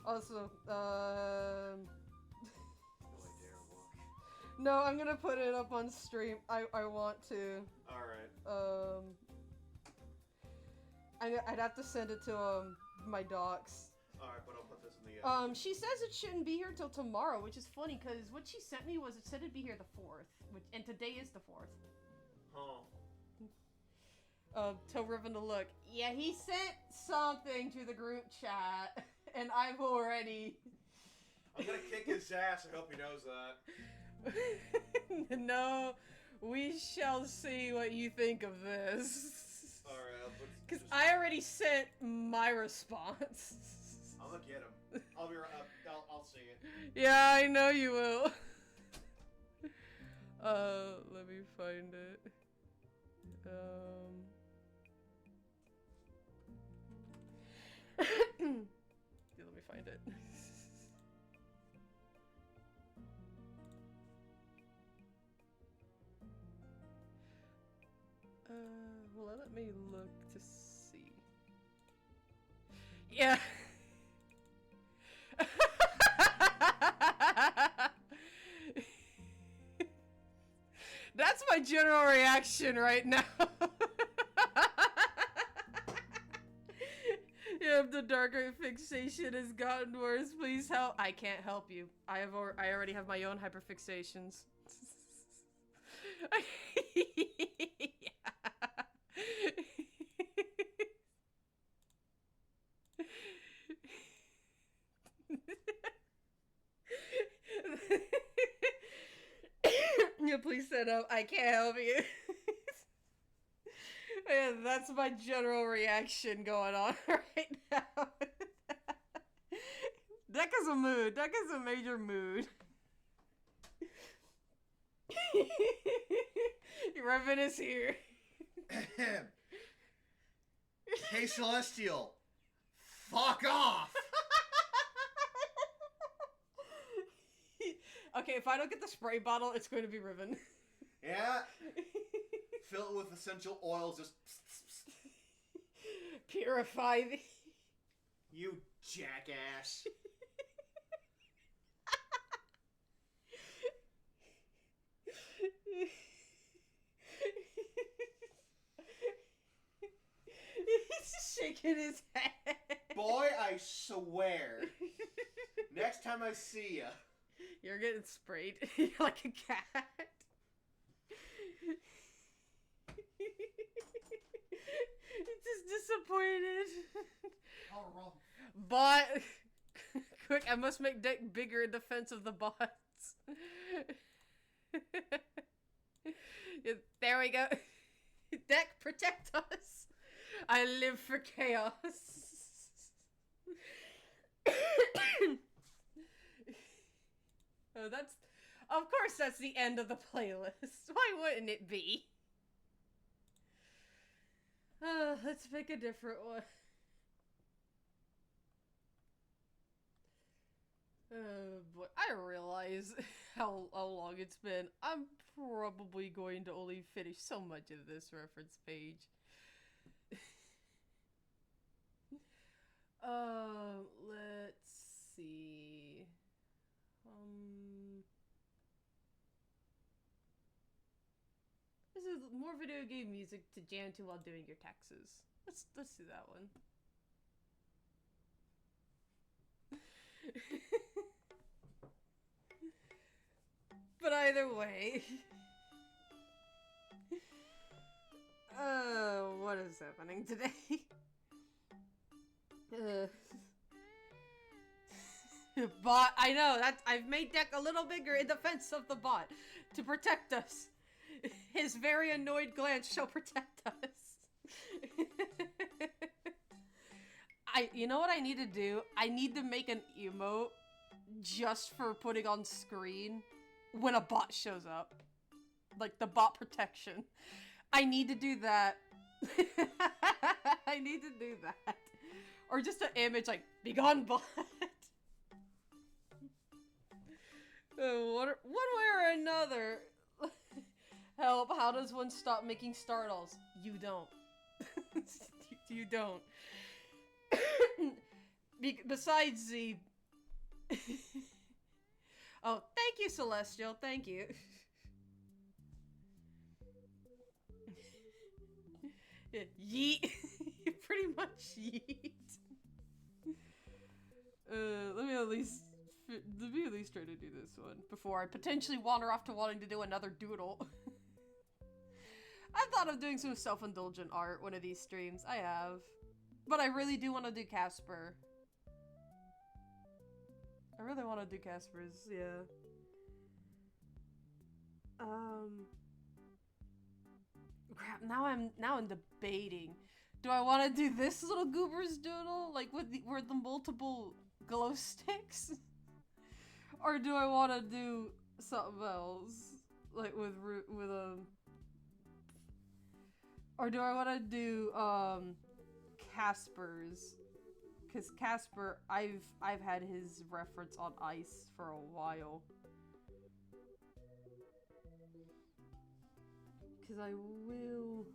Also, No, I dare look. no, I'm gonna put it up on stream. I want to. Alright. I'd have to send it to my docs. Alright, but I'll put this in the She says it shouldn't be here till tomorrow, which is funny because what she sent me was it said it'd be here the 4th, and today is the 4th. Huh. Tell Riven to look. Yeah, he sent something to the group chat, and I've already. I'm gonna kick his ass. I hope he knows that. No, we shall see what you think of this. Alright, because I already sent my response. I'm gonna get him. I'll be right up. I'll see it. Yeah, I know you will. Let me find it. Yeah, let me find it. Well, let me look to see. Yeah. That's my general reaction right now. Yeah, the dark art fixation has gotten worse. Please help. I can't help you. I already have my own hyperfixations. Yeah, please set up. I can't help you. Yeah, that's my general reaction going on right now. Deck is a mood. Deck is a major mood. Revan is here. Hey, Celestial. Fuck off! Okay, if I don't get the spray bottle, it's going to be Riven. Yeah? Fill it with essential oils, just... Purify the... You jackass. He's just shaking his head. Boy, I swear. Next time I see ya. You're getting sprayed. You're like a cat. He's just disappointed. Oh, roll. Bot. Quick, I must make deck bigger in defense of the bots. Yeah, there we go. Deck, protect us. I live for chaos. Oh, of course that's the end of the playlist. Why wouldn't it be? Let's pick a different one. Boy, I realize how long it's been. I'm probably going to only finish so much of this reference page. Let's see. This is more video game music to jam to while doing your taxes. Let's do that one. But either way. What is happening today? Bot, I know, I've made Deck a little bigger in defense of the bot to protect us. His very annoyed glance shall protect us. You know what I need to do? I need to make an emote just for putting on screen when a bot shows up. Like the bot protection. I need to do that. I need to do that. Or just an image like, begone bot. One way or another. Help, how does one stop making startles? You don't. You don't. Besides the... Oh, thank you, Celestial. Thank you. Yeet. Pretty much yeet. Let me at least try to do this one before I potentially wander off to wanting to do another doodle. I've thought of doing some self-indulgent art one of these streams. I have. But I really do want to do Casper. I really want to do Casper's, yeah. Crap, now I'm debating. Do I want to do this little goober's doodle? Like with the multiple glow sticks? Or do I want to do something else? Like with or do I want to do, Casper's? Because Casper, I've had his reference on ice for a while. Because I will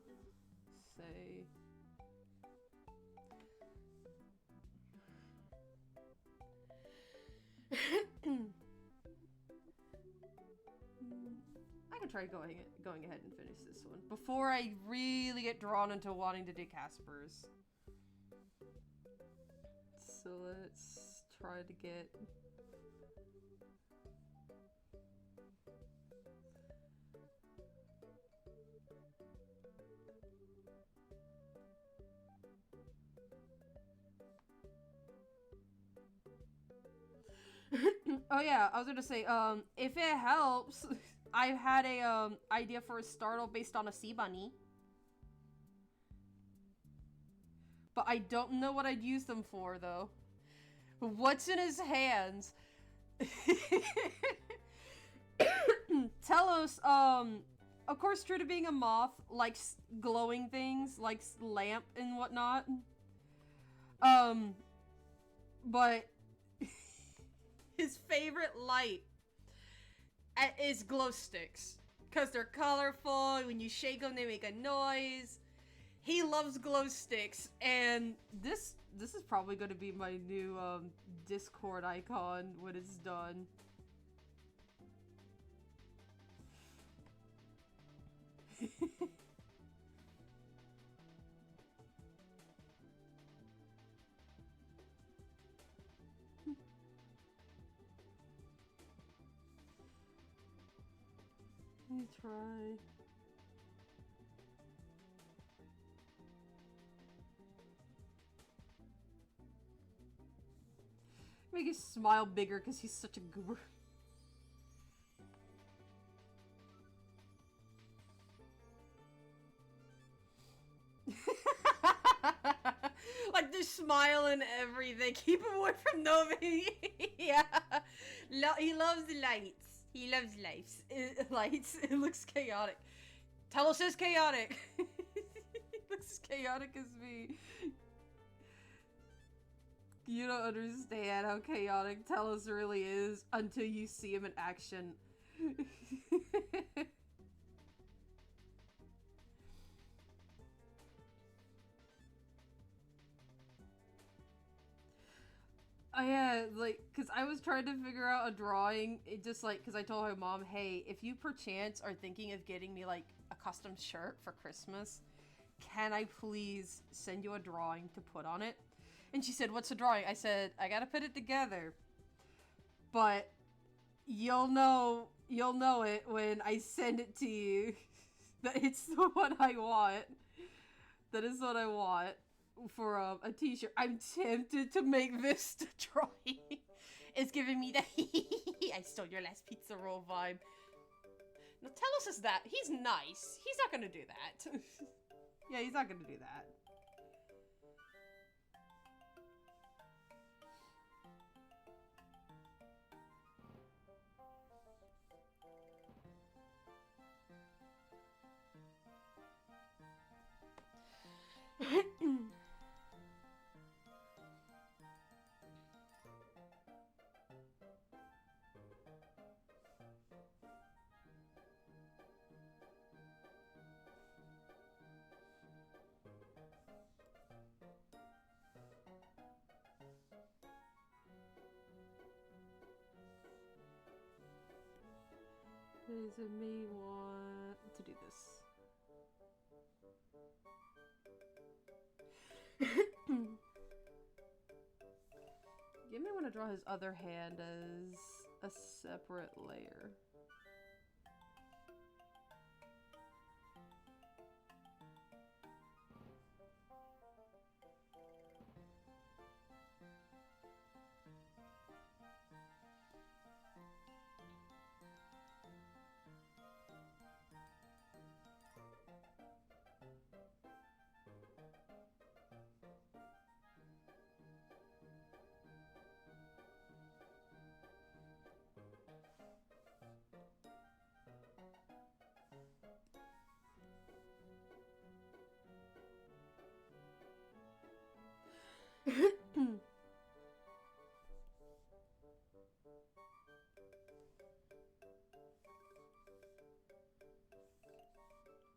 say... I can try going ahead and finish this one before I really get drawn into wanting to do Casper's. So let's try to get... Oh yeah, I was gonna say, if it helps, I've had a, idea for a startle based on a sea bunny. But I don't know what I'd use them for, though. What's in his hands? Telos, of course, true to being a moth, likes glowing things, likes lamp and whatnot. But his favorite light is glow sticks. Because they're colorful, when you shake them, they make a noise. He loves glow sticks, and this is probably going to be my new Discord icon when it's done. Let me try. Make his smile bigger because he's such a goober. Like this smile and everything. Keep him away from Novi. Yeah. He loves lights. He loves lights. Lights. It looks chaotic. Telos is chaotic. It looks as chaotic as me. You don't understand how chaotic Telos really is until you see him in action. Oh yeah, like, cause I was trying to figure out a drawing, it just like, cause I told my mom, hey, if you perchance are thinking of getting me like a custom shirt for Christmas, can I please send you a drawing to put on it? And she said, what's a drawing? I said, I gotta put it together, but you'll know it when I send it to you, that it's the one I want. That is what I want. For a t-shirt. I'm tempted to make this the drawing. It's giving me the I stole your last pizza roll vibe. Now Telos is that. He's nice. He's not gonna do that. Yeah, he's not gonna do that. Does me want to do this? You may want to draw his other hand as a separate layer.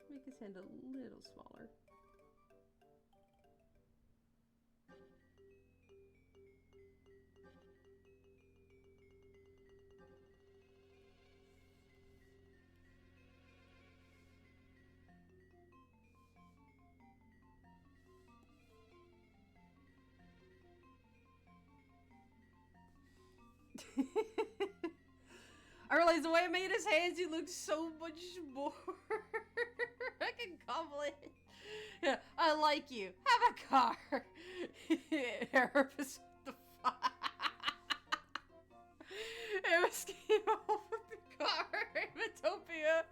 Make his hand a little smaller. I realized the way I made his hands, he looked so much more like a goblin. Yeah, I like you. Have a car. Herpes the fuck. Herpes came off with the car. Metopia.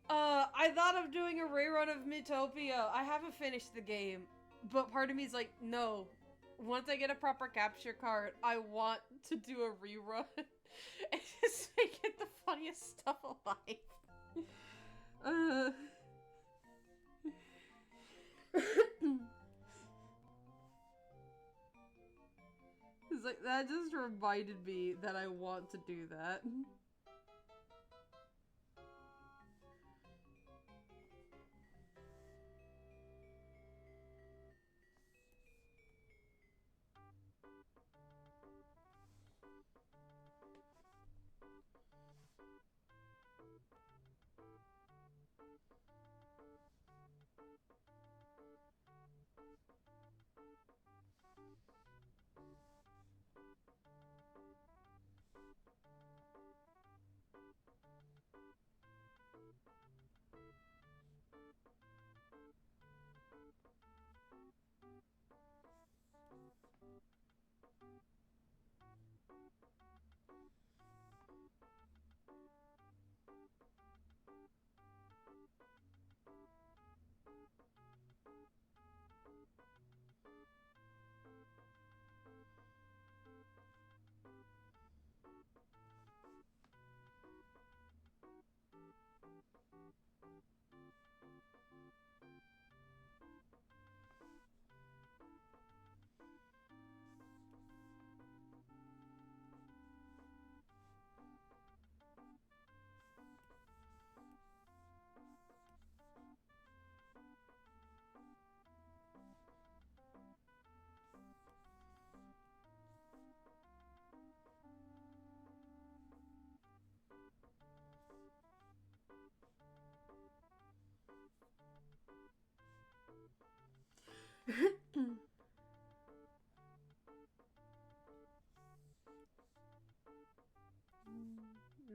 I thought of doing a rerun of Metopia. I haven't finished the game, but part of me is like, no. Once I get a proper capture card, I want to do a rerun and just make it the funniest stuff alive. It's like, that just reminded me that I want to do that.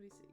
me see.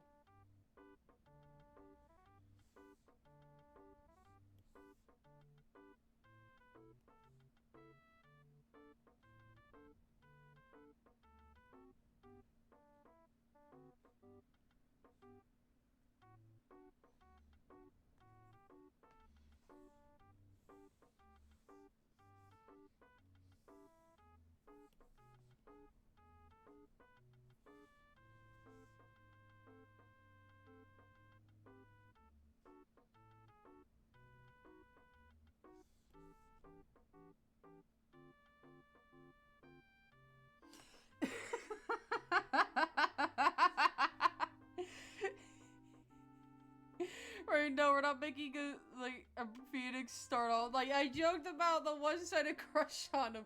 Right, no, we're not making a Phoenix startle. Like, I joked about the one-sided crush on him.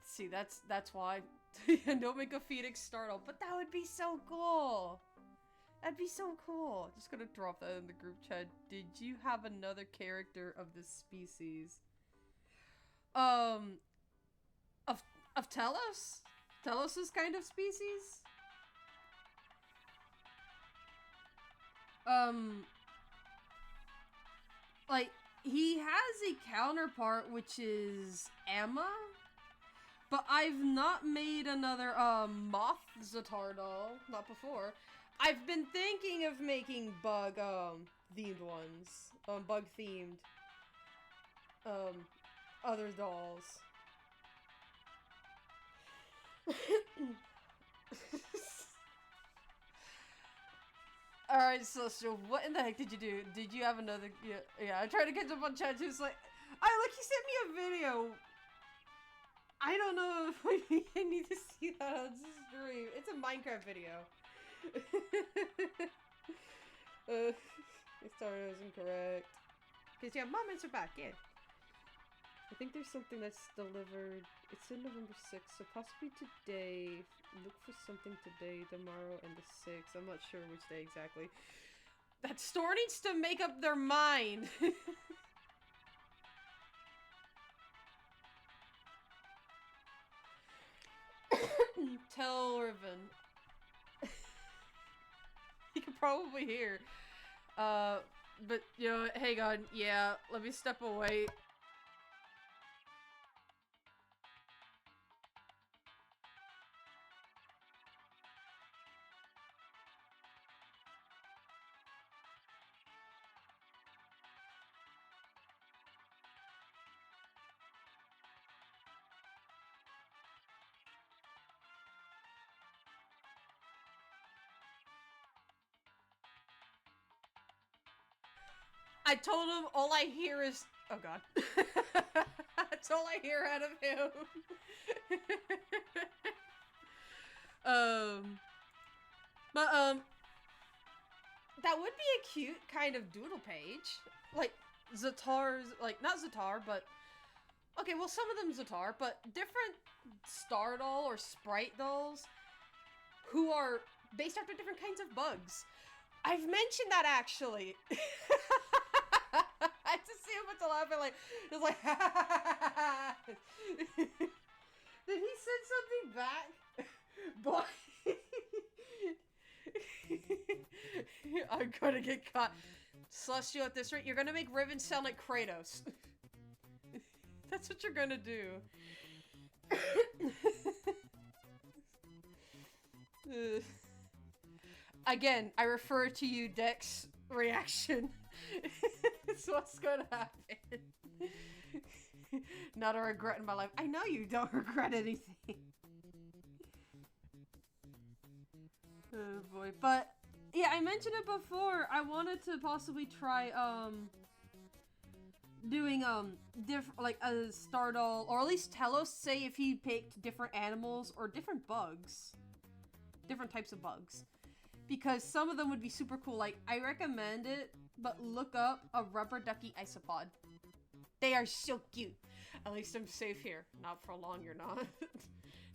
See, that's why. Don't make a Phoenix startle. But that would be so cool. That'd be so cool. Just gonna drop that in the group chat. Did you have another character of this species? Of Telos? Telos' kind of species? Like, he has a counterpart, which is Emma, but I've not made another, Moth Zatar doll, not before. I've been thinking of making bug, themed ones, bug-themed, other dolls. Alright, so what in the heck did you do? Did you have another... Yeah, I tried to catch up on chat too. It's like... look, he sent me a video. I don't know if I need to see that on stream. It's a Minecraft video. Sorry, I was incorrect. Because, yeah, moments are back, yeah. I think there's something that's delivered. It's in November 6th, so possibly today. Look for something today, tomorrow, and the 6th. I'm not sure which day exactly. That store needs to make up their mind. Tell Riven. You can probably hear. But, you know, hang on. Yeah, let me step away. I told him all I hear is... Oh god. That's all I hear out of him. That would be a cute kind of doodle page. Like, Zatar's... Like, not Zatar, but... Okay, well, some of them Zatar, but different star doll or sprite dolls who are based after different kinds of bugs. I've mentioned that, actually. I had to see him with the laughing, like, just like, Did he send something back? Boy. I'm gonna get caught. Celestial, at this rate, you're gonna make Riven sound like Kratos. That's what you're gonna do. Again, I refer to you, Dex reaction. It's what's gonna happen. Not a regret in my life. I know you don't regret anything. Oh boy. But, yeah, I mentioned it before. I wanted to possibly try, doing, like, a star doll, or at least Telos say if he picked different animals or different bugs. Different types of bugs. Because some of them would be super cool. Like, I recommend it, but look up a rubber ducky isopod. They are so cute. At least I'm safe here. Not for long, you're not.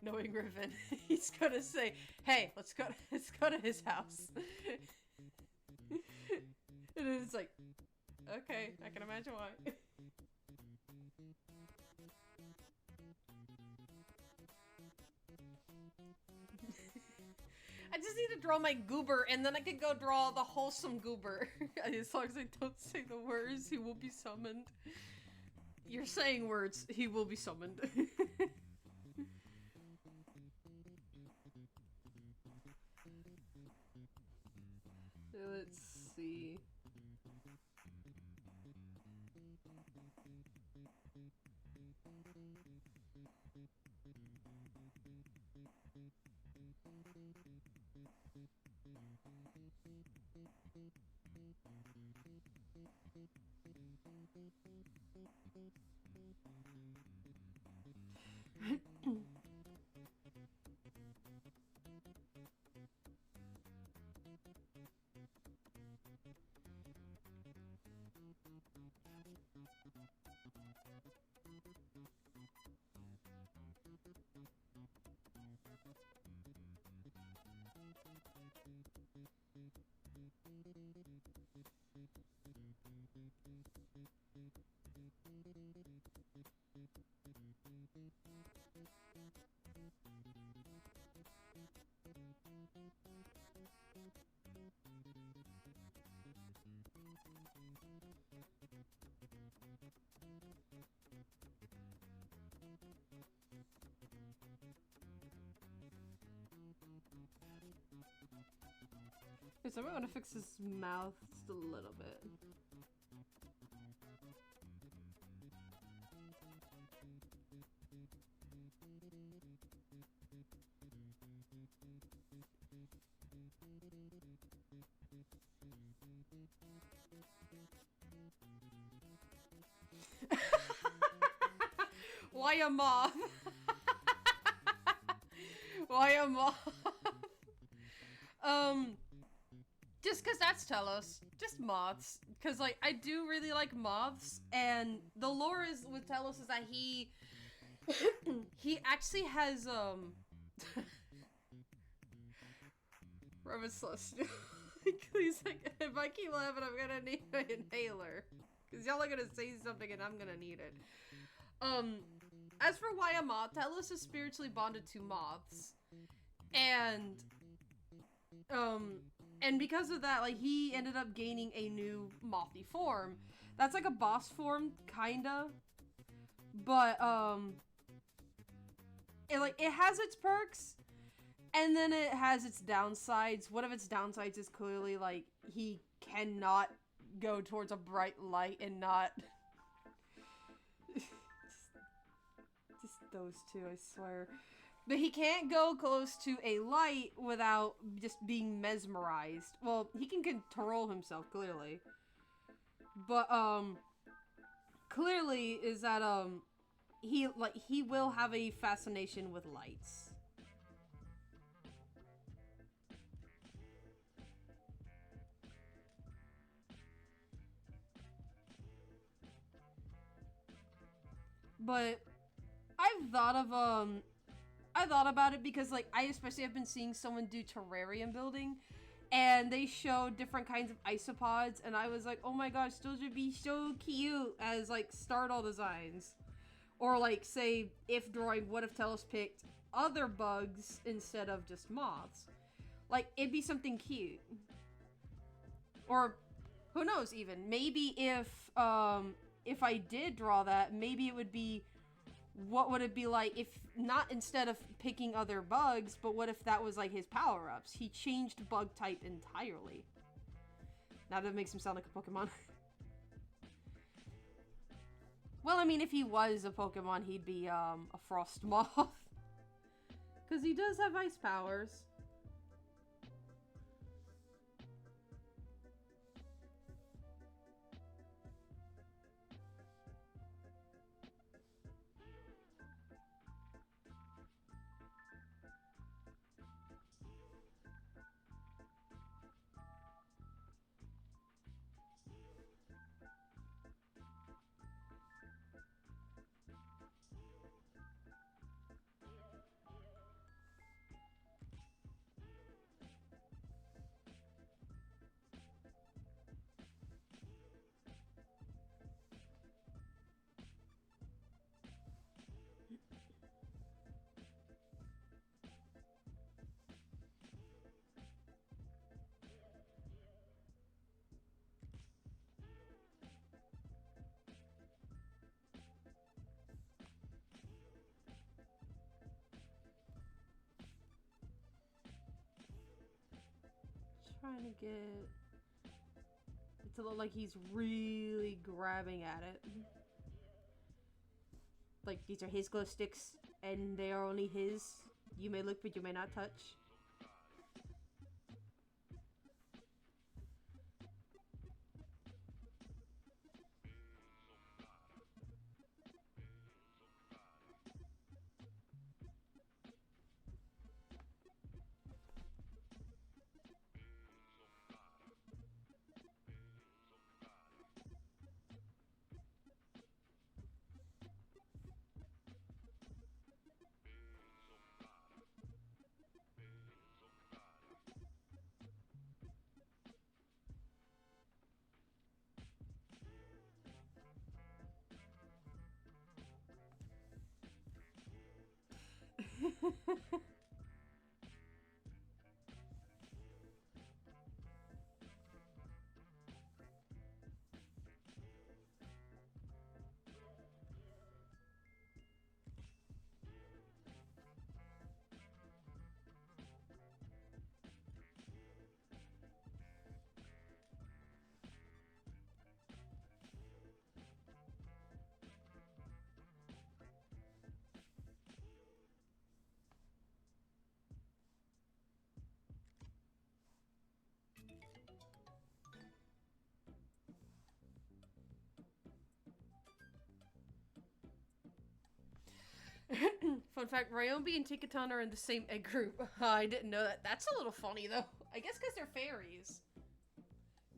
Knowing Riven, he's gonna say, "Hey, let's go to his house." And it's like, okay, I can imagine why. I just need to draw my goober, and then I can go draw the wholesome goober. As long as I don't say the words, he will be summoned. You're saying words, he will be summoned. Let's see. So I'm gonna fix his mouth just a little bit. Why a moth? Why a moth? Just cause that's Telos. Just moths. Cause like, I do really like moths, and the lore is with Telos is that he actually has, Robert Celestial. He's like, if I keep laughing, I'm gonna need an inhaler. Cause y'all are gonna say something and I'm gonna need it. As for why a moth, Telos is spiritually bonded to moths. And because of that, like, he ended up gaining a new mothy form. That's like a boss form, kinda. But, it has its perks, and then it has its downsides. One of its downsides is clearly, like, he cannot go towards a bright light and not... just those two, I swear. But he can't go close to a light without just being mesmerized. Well, he can control himself, clearly. But, clearly is that, he will have a fascination with lights. But I thought about it because, like, I especially have been seeing someone do terrarium building, and they show different kinds of isopods, and I was like, oh my gosh, those would be so cute as, like, startle designs. Or, like, say, if drawing, what if Telos picked other bugs instead of just moths? Like, it'd be something cute. Or, who knows, even. Maybe if I did draw that, maybe it would be... What would it be like if, not instead of picking other bugs, but what if that was like his power-ups? He changed bug type entirely. Now that makes him sound like a Pokemon. Well, I mean, if he was a Pokemon, he'd be a Frost Moth. Because he does have ice powers. trying to get it to look like he's really grabbing at it. Like, these are his glow sticks, and they are only his. You may look, but you may not touch. Fun fact, Ryobi and Tikaton are in the same egg group. I didn't know that. That's a little funny, though. I guess because they're fairies.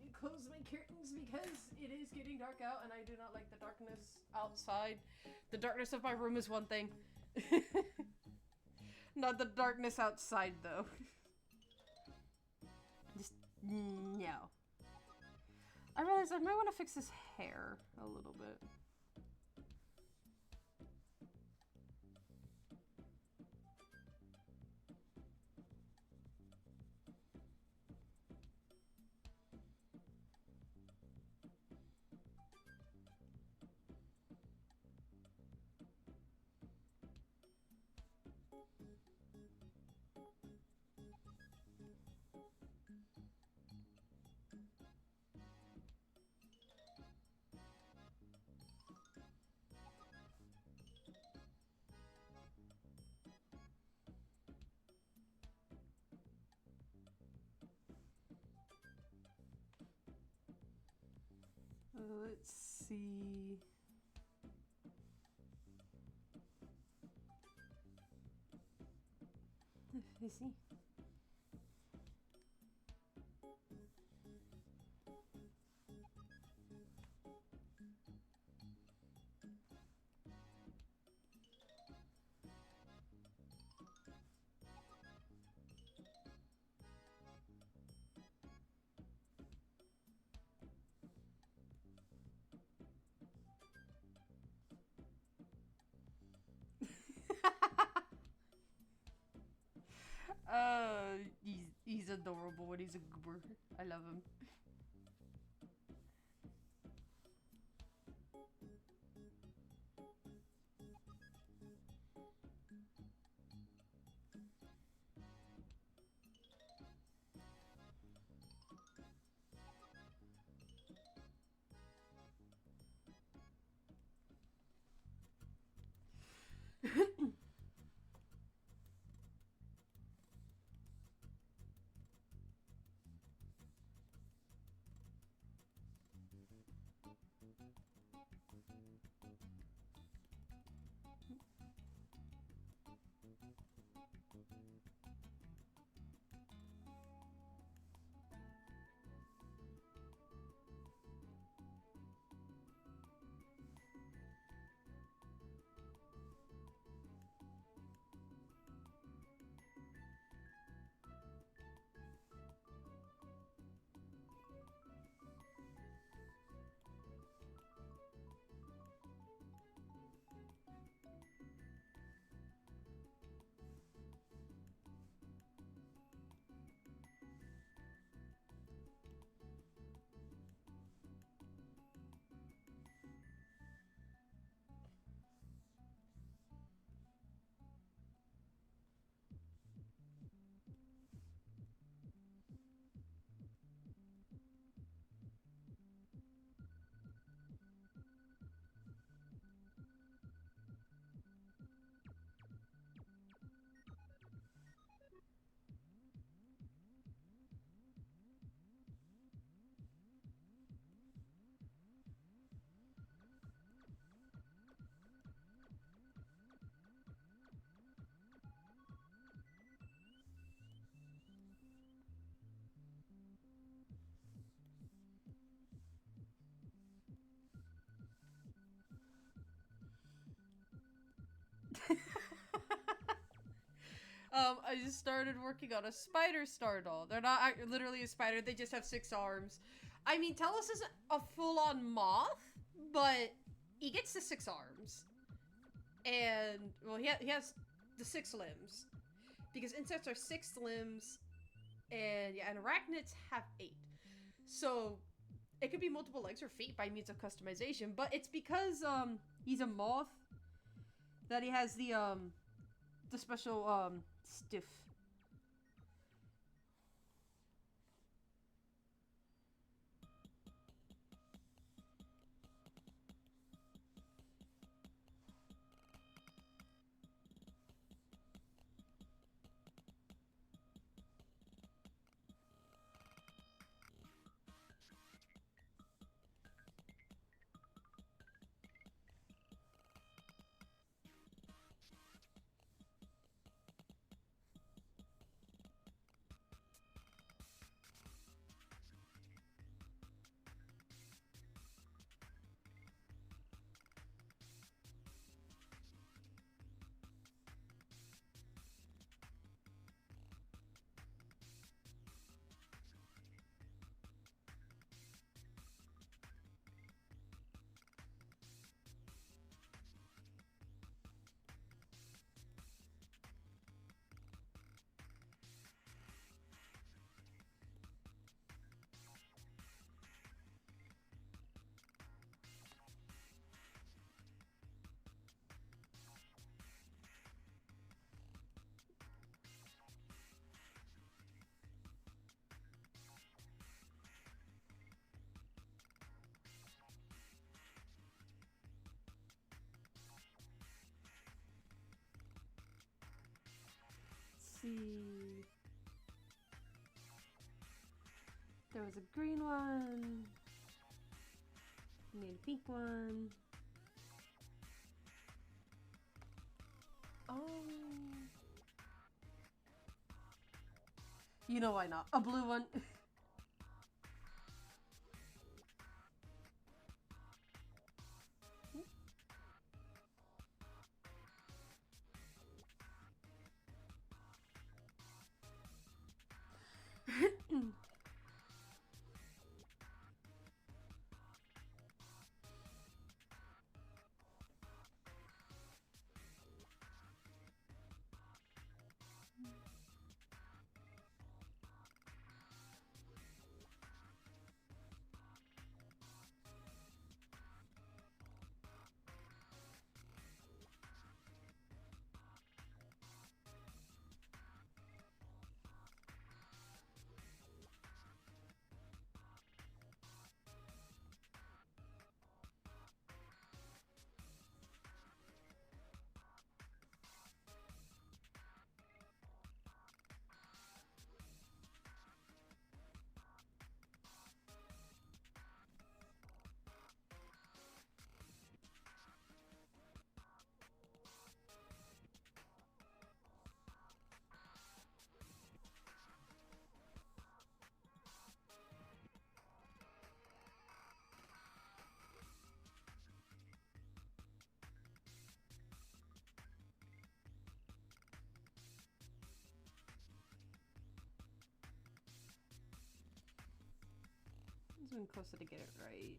You close my curtains because it is getting dark out and I do not like the darkness outside. The darkness of my room is one thing. Not the darkness outside, though. Just, no. I realized I might want to fix his hair a little bit. Let's see. Let's see. He's adorable and he's a goober. I love him. I just started working on a spider star doll. They're not literally a spider, they just have 6 arms. I mean, Telos isn't a full-on moth, but he gets the 6 arms. And, well, he has the 6 limbs. Because insects are 6 limbs, and yeah, and arachnids have 8. So, it could be multiple legs or feet by means of customization, but it's because, he's a moth that he has the special, stiff. See. There was a green one. Need a pink one. Oh. You know why not? A blue one. Zoom closer to get it right.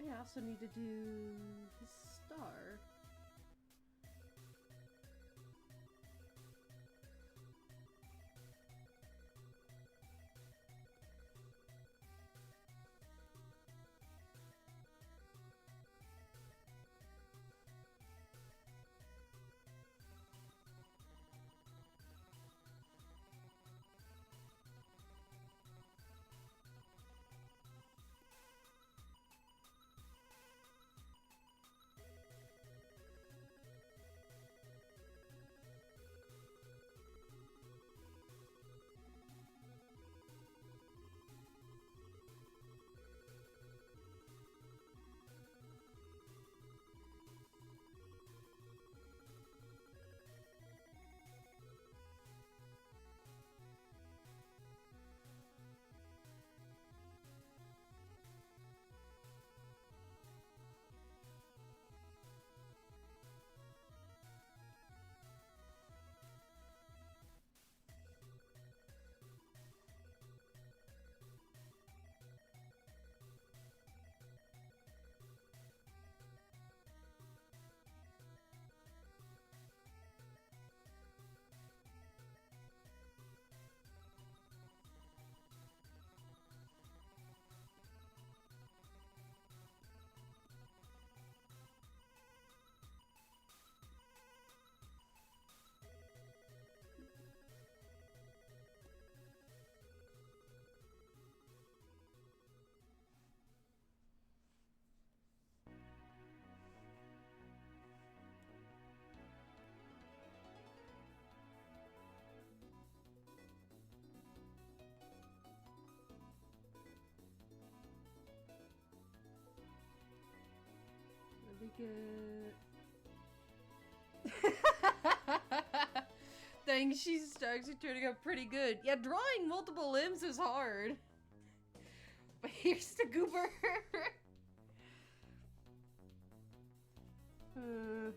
I also need to do his star. get... Dang, she's actually turning out pretty good. Yeah, drawing multiple limbs is hard. But here's the goober. And...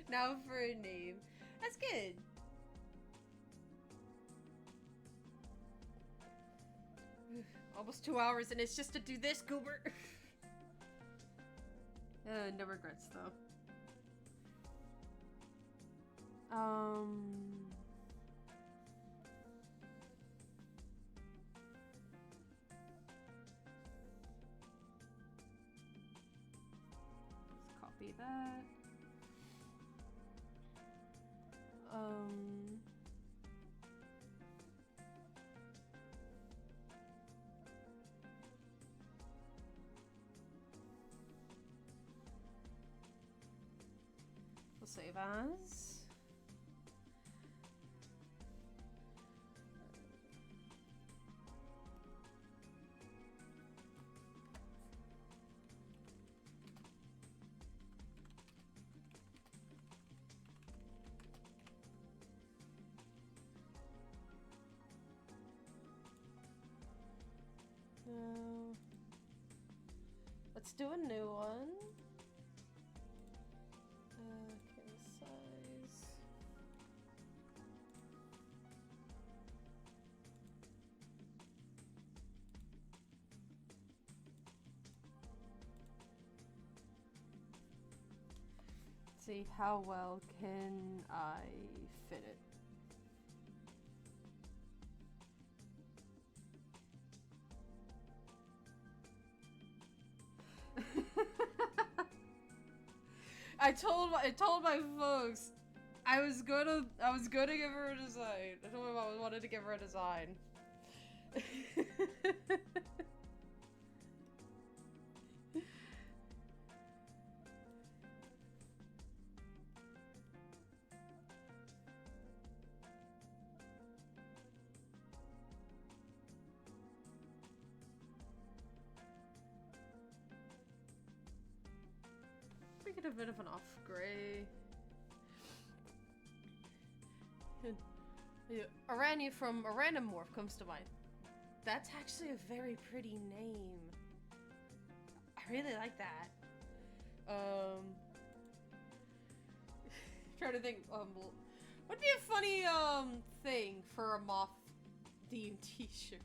Now for a name. That's good. Almost 2 hours and it's just to do this, goober. No regrets though. Let's copy that. We'll save as. Let's do a new one. Okay, size. Let's see, how well can I fit it? I told my folks I was gonna give her a design. I told them I wanted to give her a design. Make it a bit of an off gray. Arania from A Random Morph comes to mind. That's actually a very pretty name. I really like that. Trying to think, what'd be a funny, thing for a moth theme t-shirt?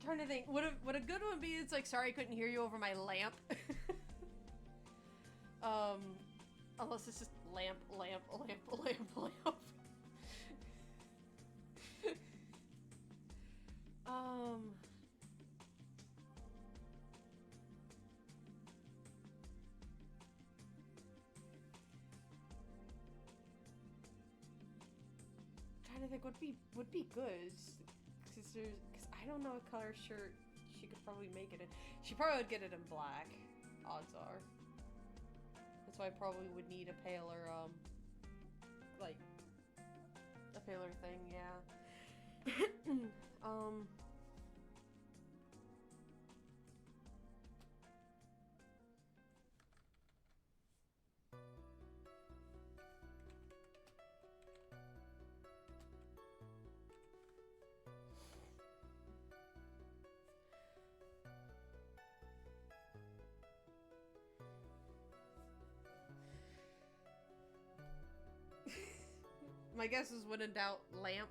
Trying to think, what a good one be? It's like, sorry I couldn't hear you over my lamp. Unless it's just lamp, lamp, lamp, lamp, lamp. Trying to think would be good. Because I don't know what color shirt she could probably make it in. She probably would get it in black. Odds are. That's why I probably would need a paler, like, a paler thing, yeah. My guess is when in doubt, lamp.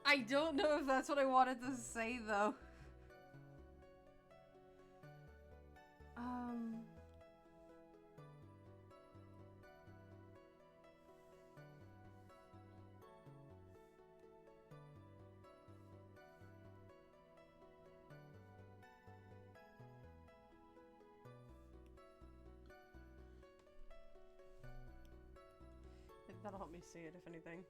I don't know if that's what I wanted to say, though. That'll help me see it, if anything.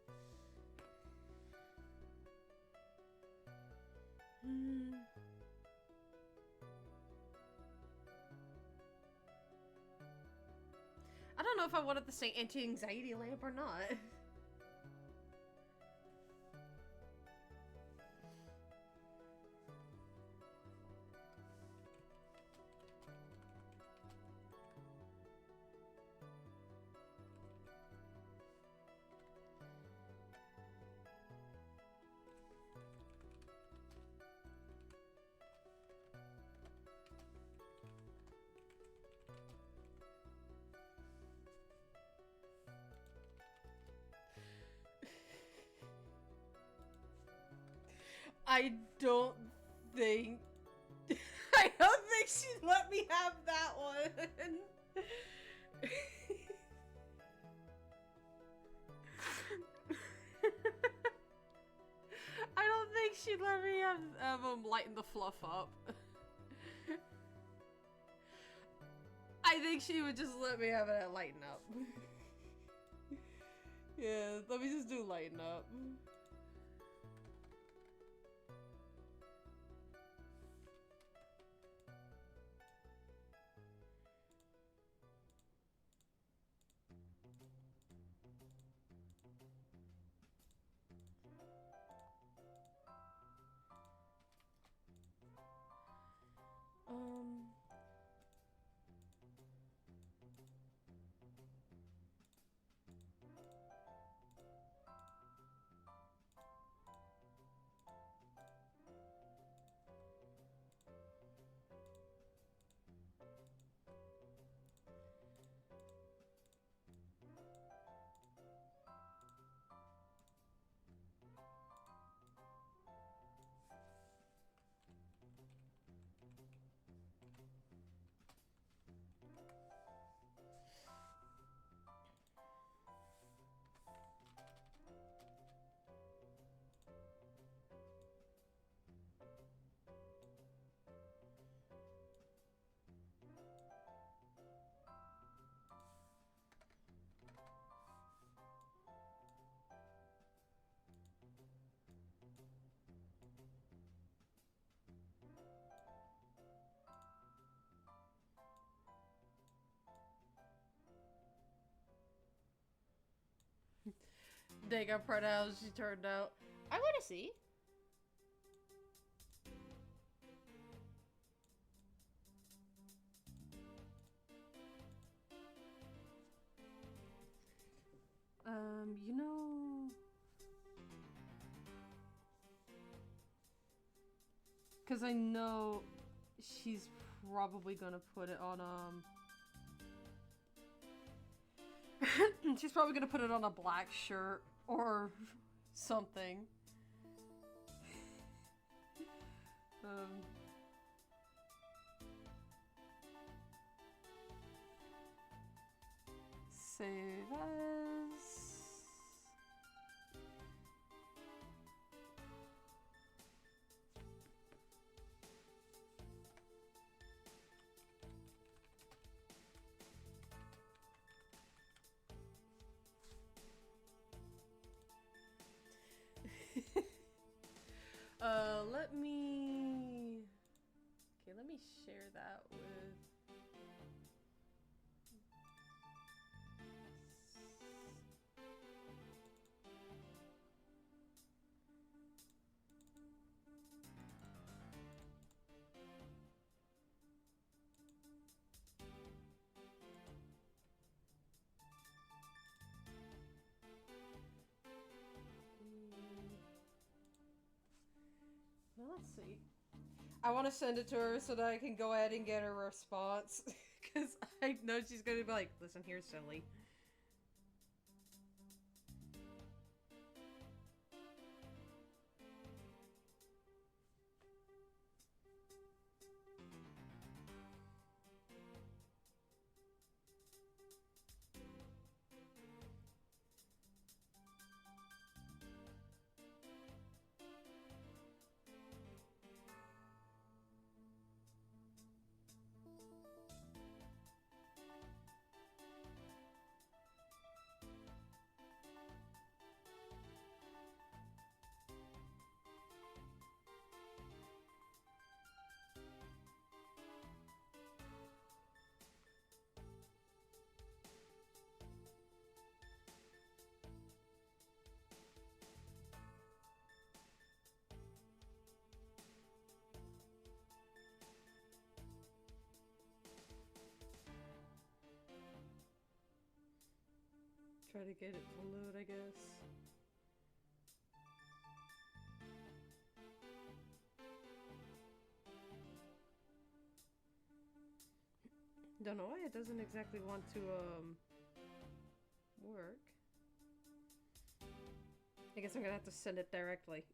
I don't know if I wanted to say anti-anxiety lamp or not. I don't think she'd let me have that one. I don't think she'd let me have lighten the fluff up. I think she would just let me have it at lighten up. Yeah, let me just do lighten up. Dang, I'm proud of how she turned out. I want to see. You know... Because I know she's probably gonna put it on, she's probably gonna put it on a black shirt or something. Save as... let me... Okay, let me share that with let's see. I want to send it to her so that I can go ahead and get her response. Because I know she's going to be like, listen here, silly. Try to get it to load, I guess. Don't know why it doesn't exactly want to, work. I guess I'm gonna have to send it directly.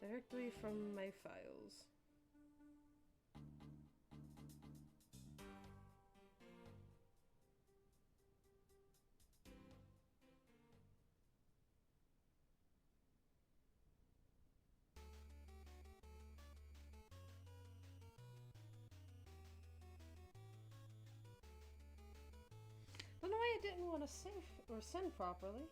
Directly from my files. Don't know why I didn't want to save or send properly.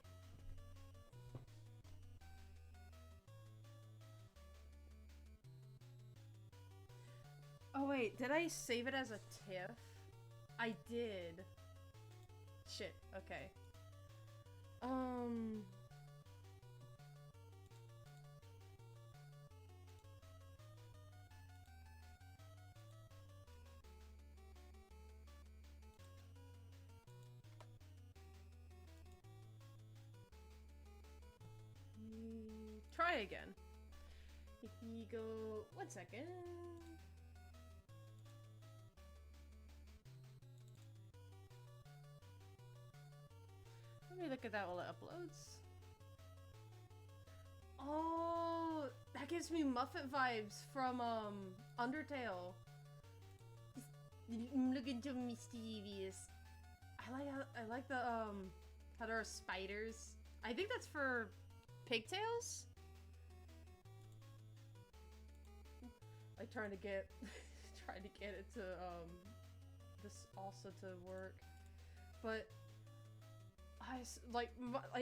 Oh wait, did I save it as a TIFF? I did. Shit, okay. Try again. If you go... 1 second. Let me look at that while it uploads. Oh, that gives me Muffet vibes from Undertale. I'm looking so mischievous. I like the how there are spiders. I think that's for pigtails. Like trying to get it to this also to work, but I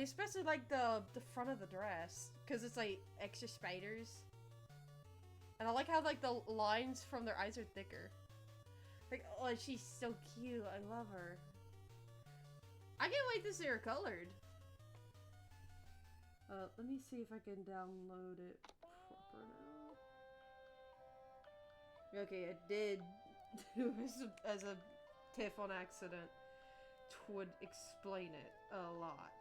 especially like the front of the dress because it's like extra spiders, and I like how like the lines from their eyes are thicker. Like, oh, she's so cute. I love her. I can't wait to see her colored. Let me see if I can download it proper now. Okay, I did do as a TIFF on accident. Would explain it a lot.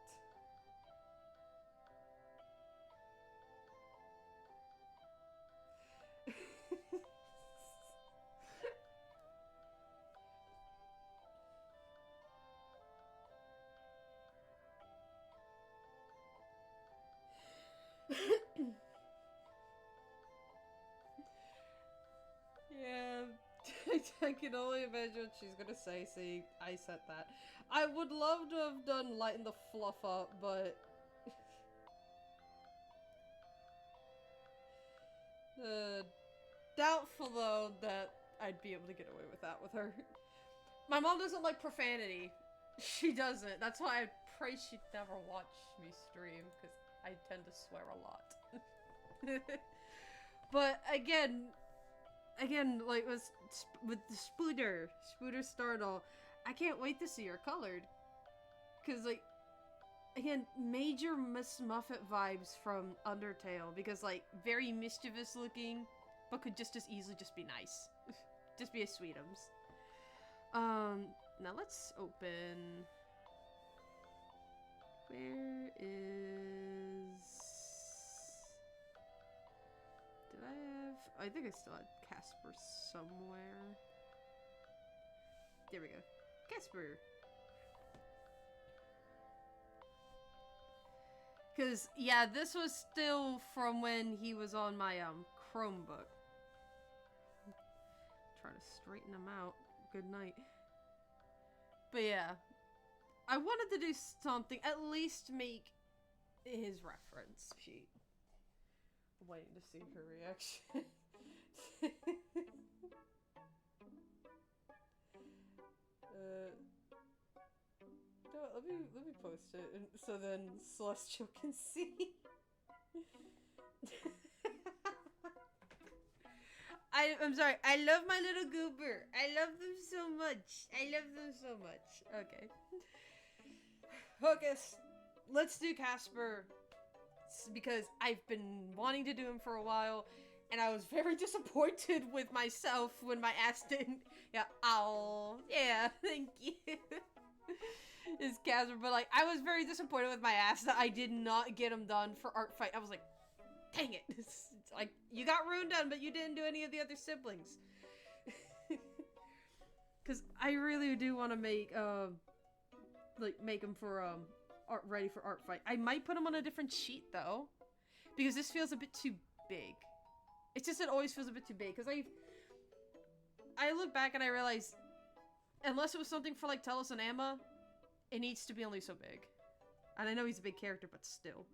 Yeah, I can only imagine what she's gonna say. See, I said that. I would love to have done lighten the fluff up, but doubtful though that I'd be able to get away with that with her. My mom doesn't like profanity. She doesn't. That's why I pray she'd never watch me stream, because I tend to swear a lot. But again, like with the Spooter Stardoll, I can't wait to see her colored. Cause like, again, major Miss Muffet vibes from Undertale, because like very mischievous looking, but could just as easily just be nice, just be a sweetums. Now let's open. Where is? I think I still had Casper somewhere. There we go. Casper! Because, yeah, this was still from when he was on my, Chromebook. Try to straighten him out. Good night. But yeah. I wanted to do something, at least make his reference sheet. I'm waiting to see her reaction. Let me post it, and so then Celestial can see. I'm sorry. I love my little goober. I love them so much. I love them so much. Okay. Focus. Let's do Casper. Because I've been wanting to do him for a while, and I was very disappointed with myself when my ass didn't. Yeah. Oh. Yeah. Thank you. Is Casper, but like I was very disappointed with my ass that I did not get him done for Art Fight. I was like, dang it. It's like, you got Rune done, but you didn't do any of the other siblings. Because I really do want to make, make him for, ready for Art Fight. I might put him on a different sheet, though. Because this feels a bit too big. It's just, it always feels a bit too big. Because I look back and I realize, unless it was something for, like, Telos and Amma, it needs to be only so big. And I know he's a big character, but still.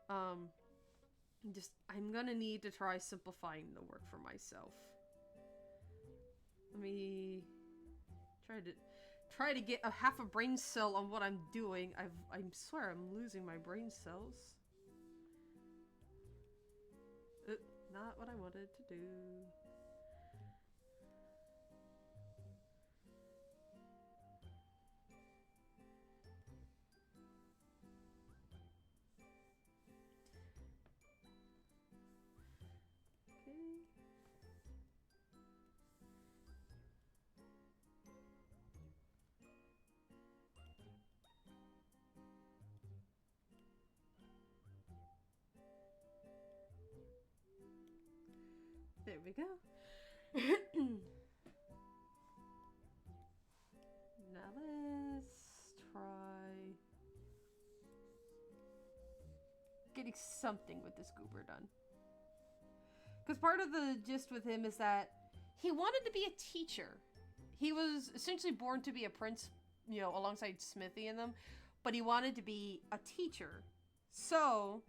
I'm gonna need to try simplifying the work for myself. Let me try to get a half a brain cell on what I'm doing. I swear I'm losing my brain cells. Not what I wanted to do. There we go. Now let's try getting something with this goober done. Because part of the gist with him is that he wanted to be a teacher. He was essentially born to be a prince, you know, alongside Smithy and them, but he wanted to be a teacher. So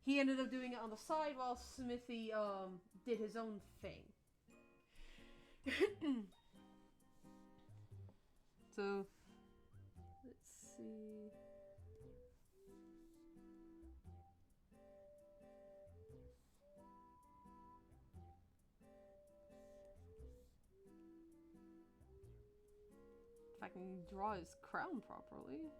he ended up doing it on the side while Smithy did his own thing. So let's see. If I can draw his crown properly.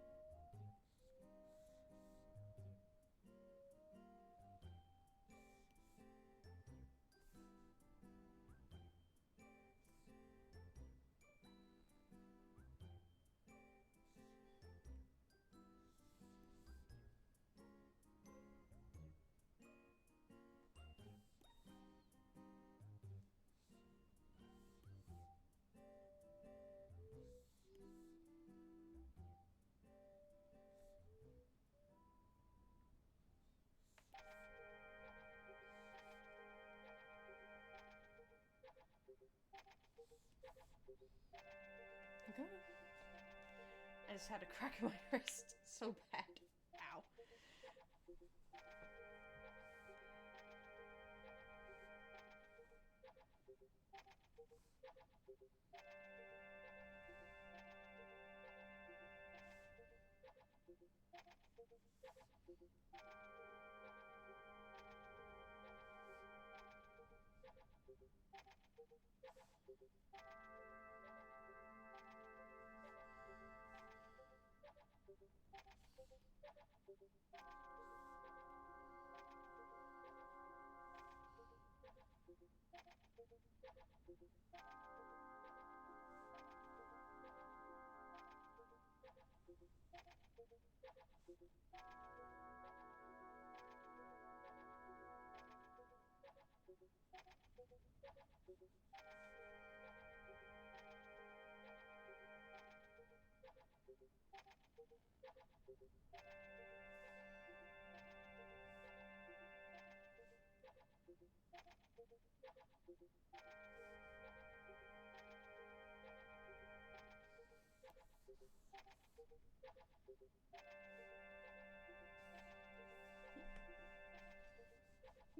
Okay. I just had a crack in my wrist so bad. Ow. I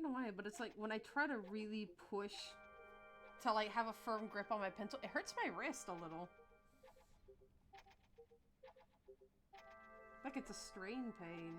don't know why, but it's like when I try to really push to like have a firm grip on my pencil, it hurts my wrist a little. Like it's a strain pain.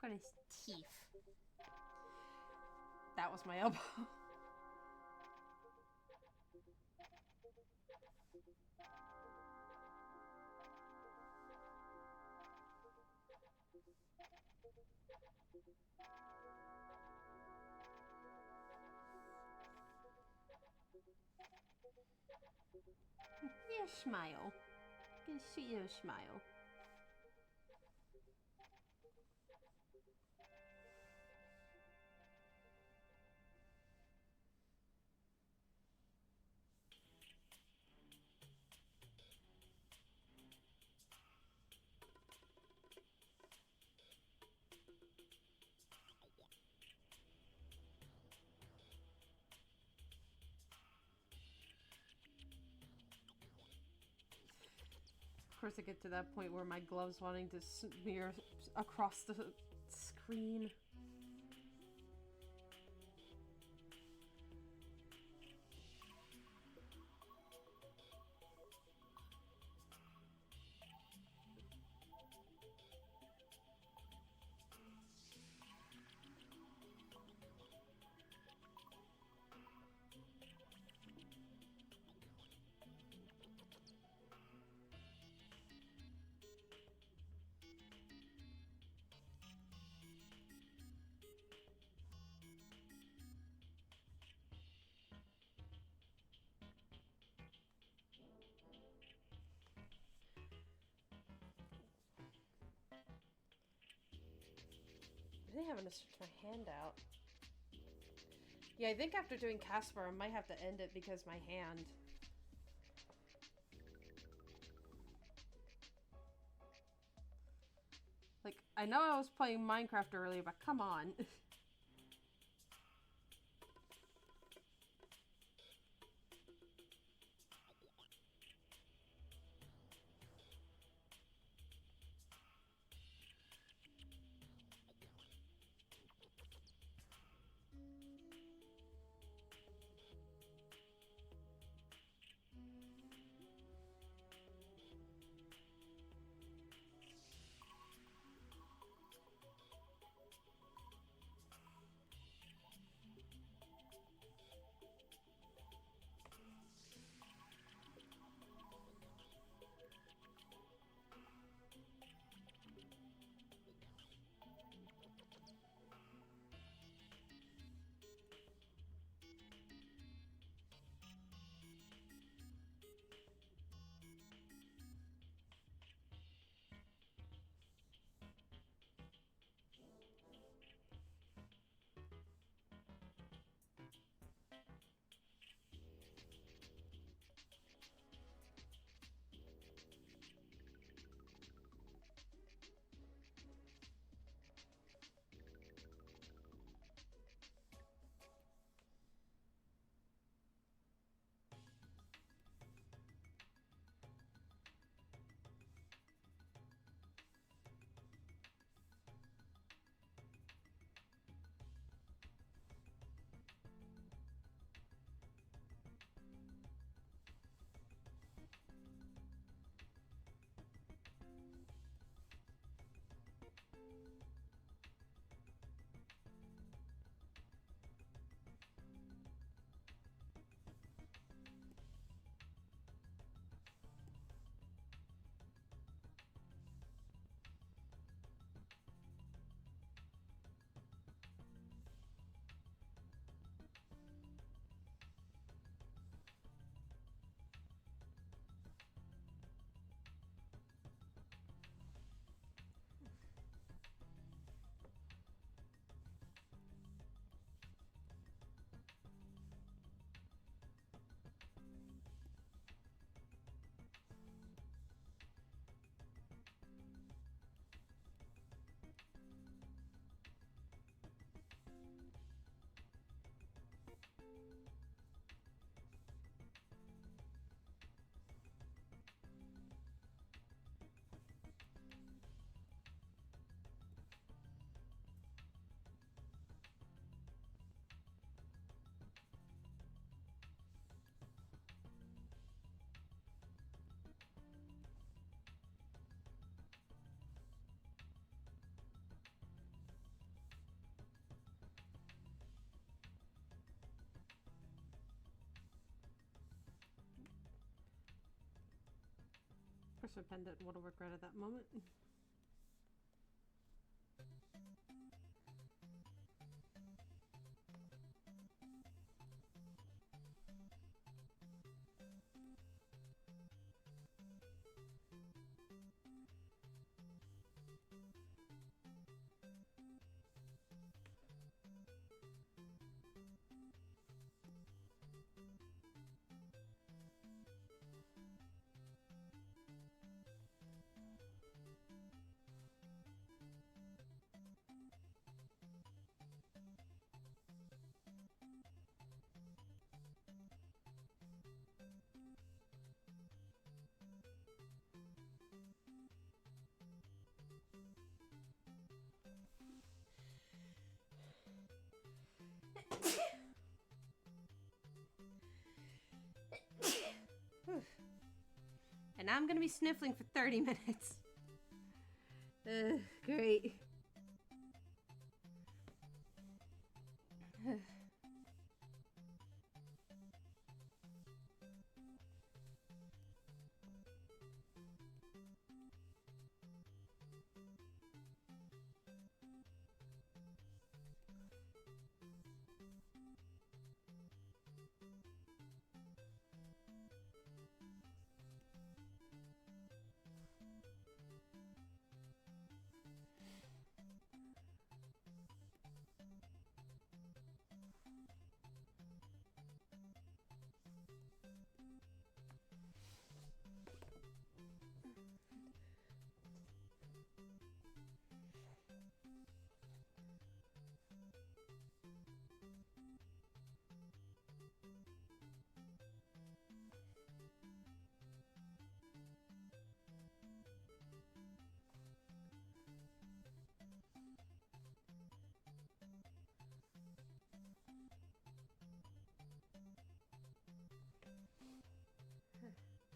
Look at his teeth. That was my elbow. Yeah, smile. Can see your smile. Of course, I get to that point where my glove's wanting to smear across the screen. I really having to stretch my hand out. Yeah, I think after doing Casper, I might have to end it because my hand. Like, I know I was playing Minecraft earlier, but come on. course my pen didn't want to work right at that moment. And I'm gonna be sniffling for 30 minutes. Great.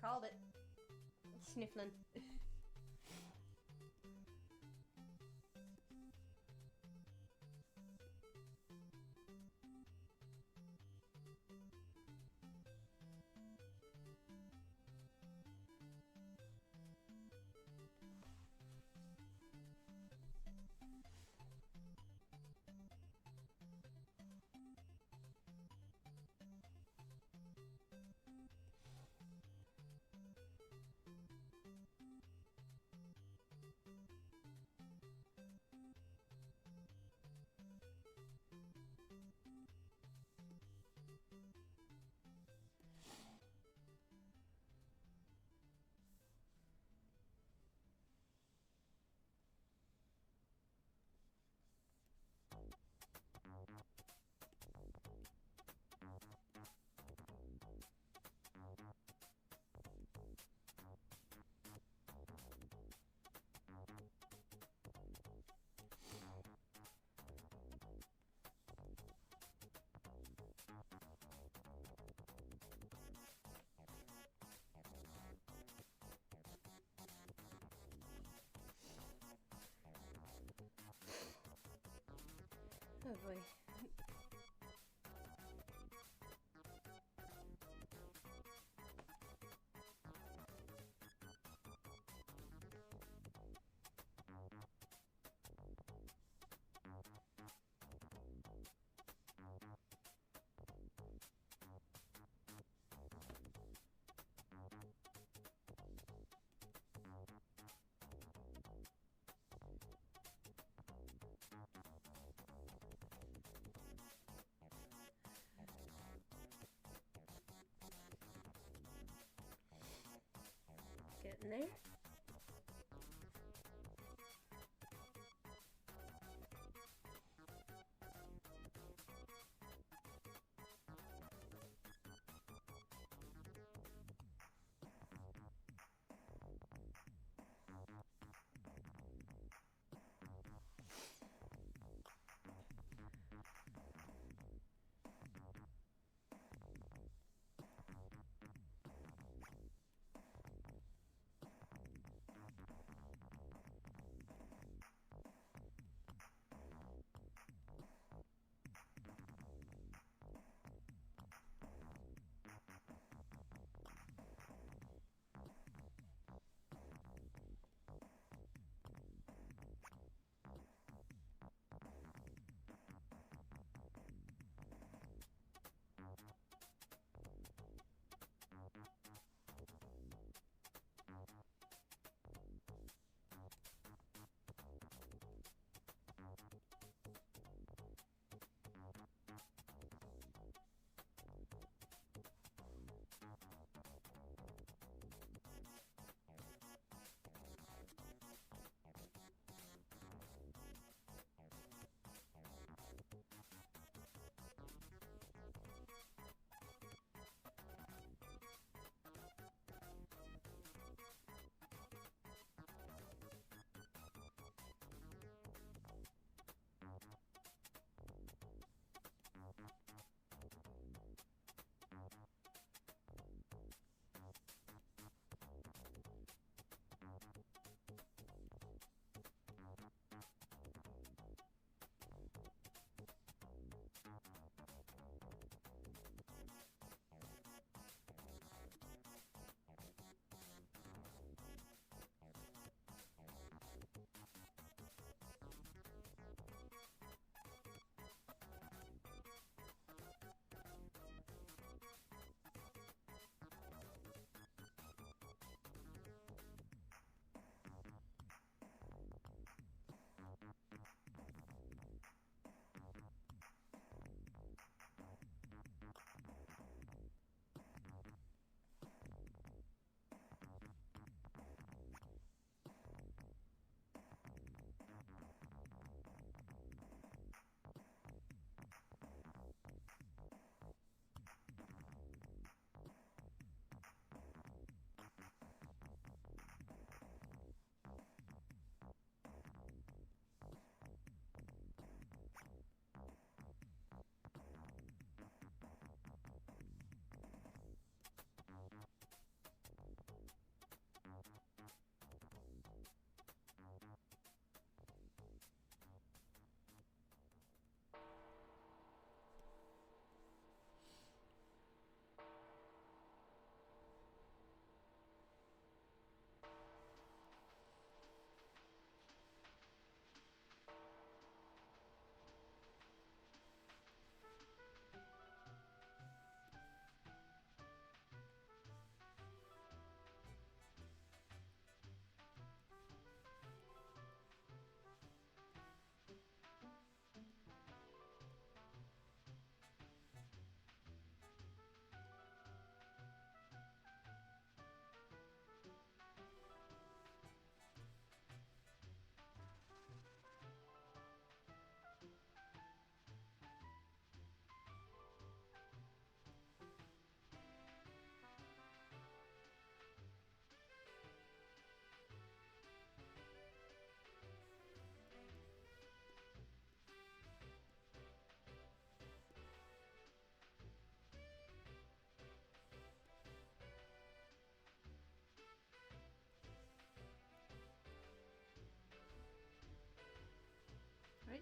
Called it. Sniffling. Oh boy. Getting there.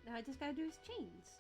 Now I just gotta do his chains.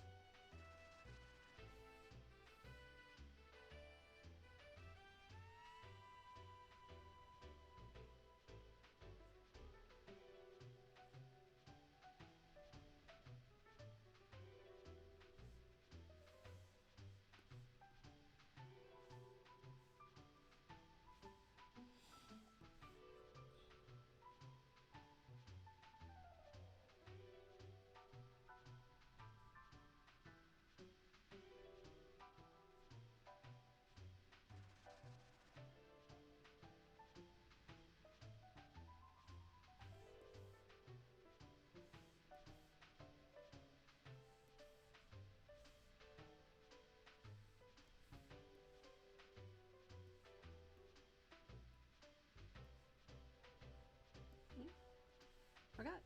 Forgot.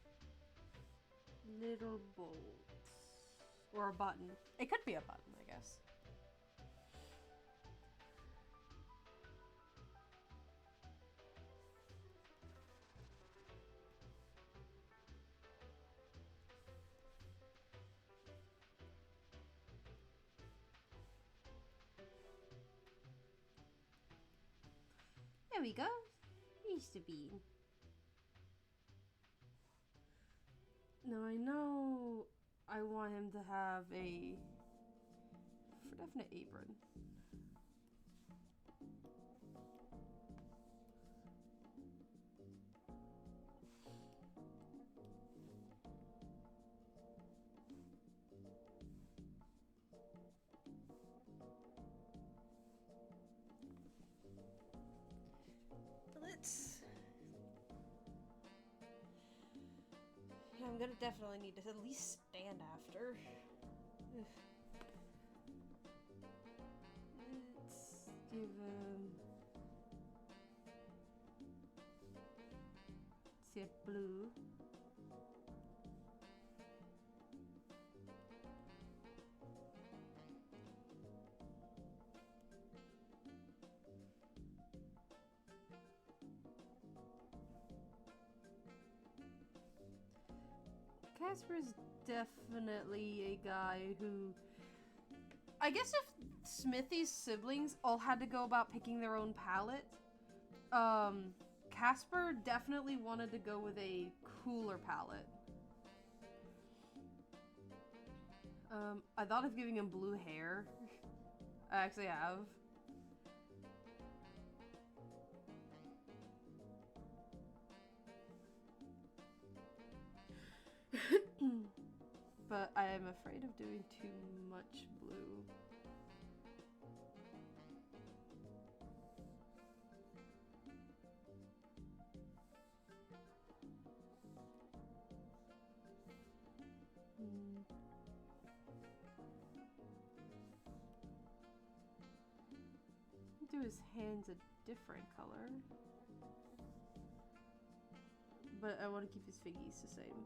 Little bolts. Or a button. It could be a button, I guess. There we go. Used to be. Now I know I want him to have a for definite apron. Yeah, I'm gonna definitely need to at least stand after. Let's give him set blue. Casper's definitely a guy who, I guess if Smithy's siblings all had to go about picking their own palette, Casper definitely wanted to go with a cooler palette. I thought of giving him blue hair. I actually have. But I am afraid of doing too much blue. Do his hands a different color. But I want to keep his figgies the same.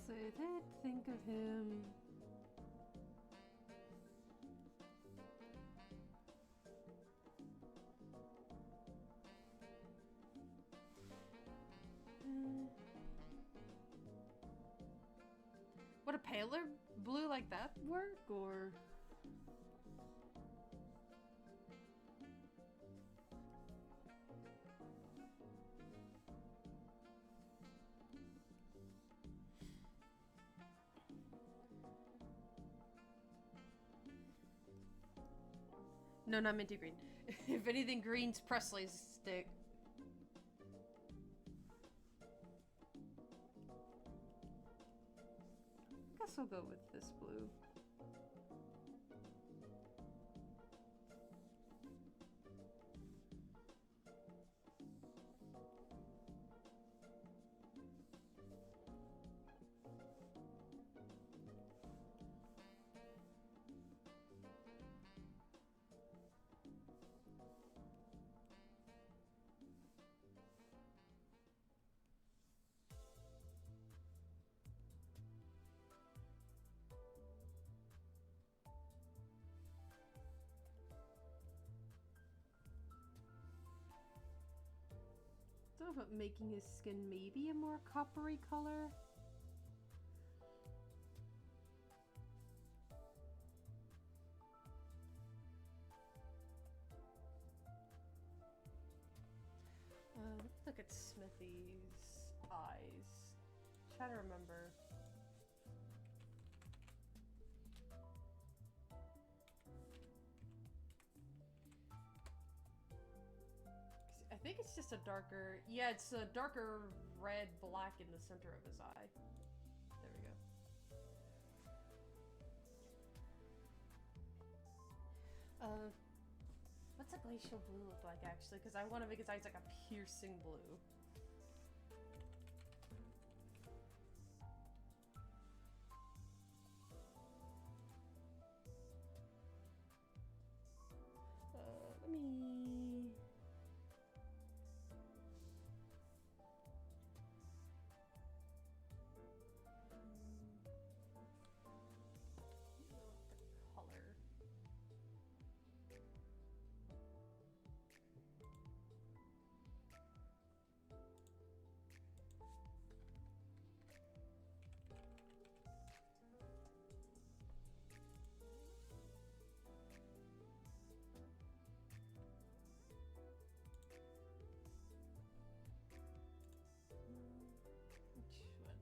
So I did think of him. paler blue like that work, or? No, not minty green. If anything, green's Presley's stick. I guess I'll go with this blue. Thought about making his skin maybe a more coppery color. Look at Smithy's eyes. Try to remember. I think it's just a darker, yeah, it's a darker red black in the center of his eye. There we go. What's a glacial blue look like actually? Because I want to make his eyes like a piercing blue. Let me... color. Which one?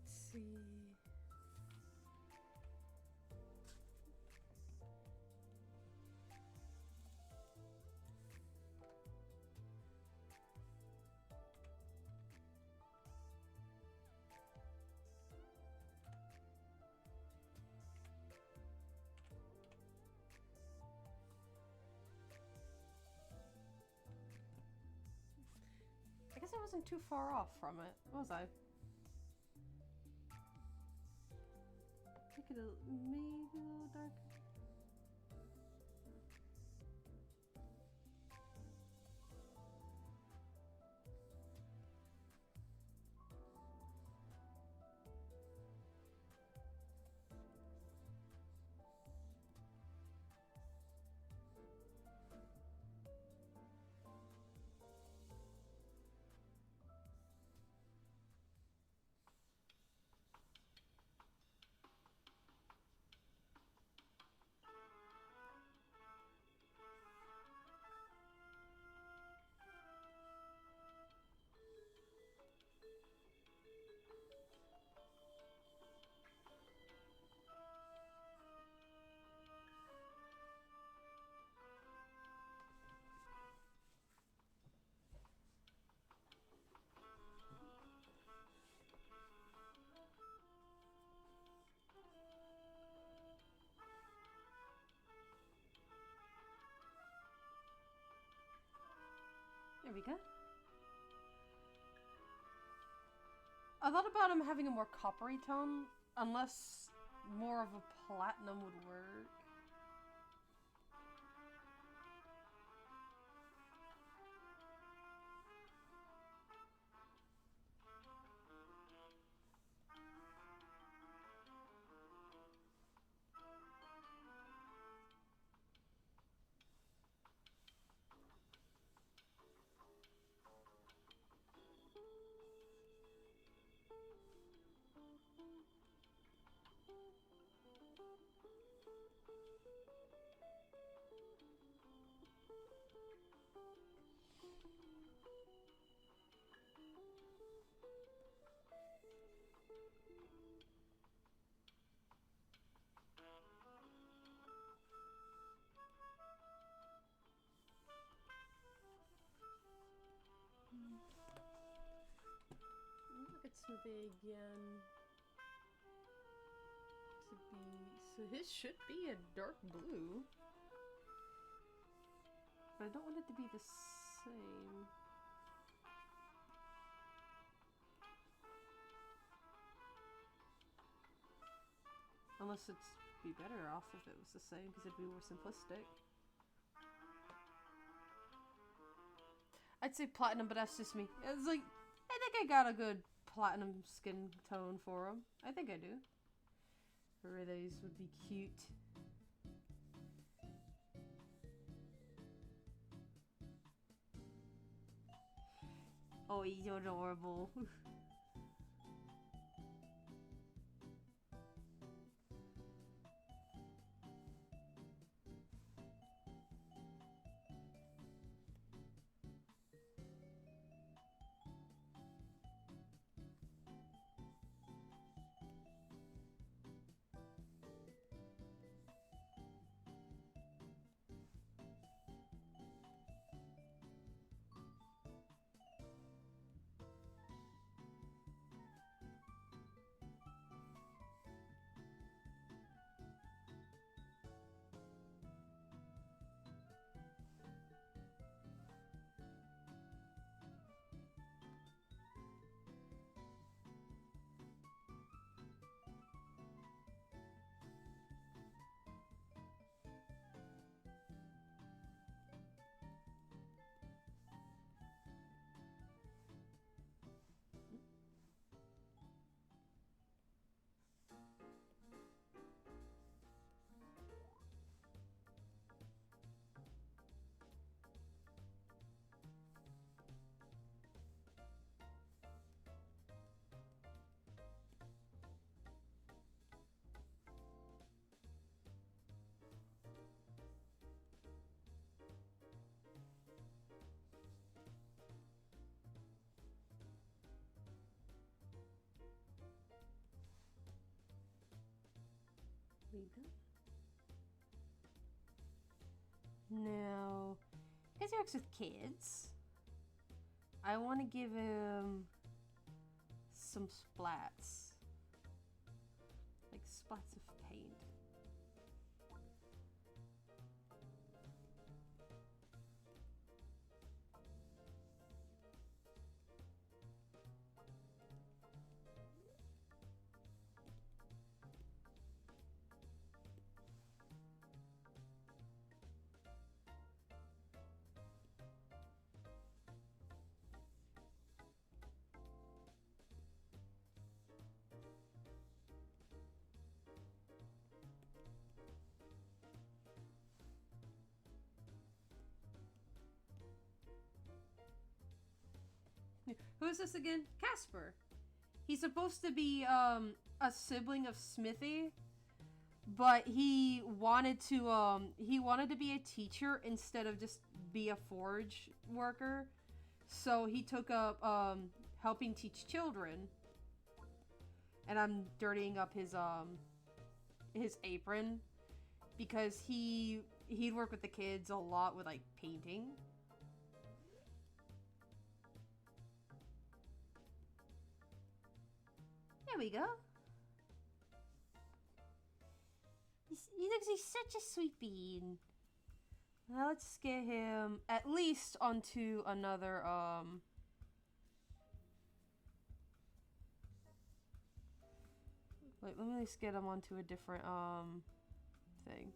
Let's see. I guess I wasn't too far off from it, was I? Make it maybe a little darker. There we go. I thought about him having a more coppery tone, unless more of a platinum would work. Smithy again. So his should be a dark blue. But I don't want it to be the same. Unless it'd be better off if it was the same, because it'd be more simplistic. I'd say platinum, but that's just me. It's like, I think I got a good platinum skin tone for him. I think I do. Or these would be cute. Oh, he's adorable. Now, because he works with kids, I want to give him some splats. Like splats of paint. Who is this again? Casper. He's supposed to be a sibling of Smithy, but he wanted to be a teacher instead of just be a forge worker. So he took up helping teach children. And I'm dirtying up his apron because he'd work with the kids a lot with like painting. There we go. He looks like such a sweet bean. Now let's get him at least onto another Wait, let me at least get him onto a different thing.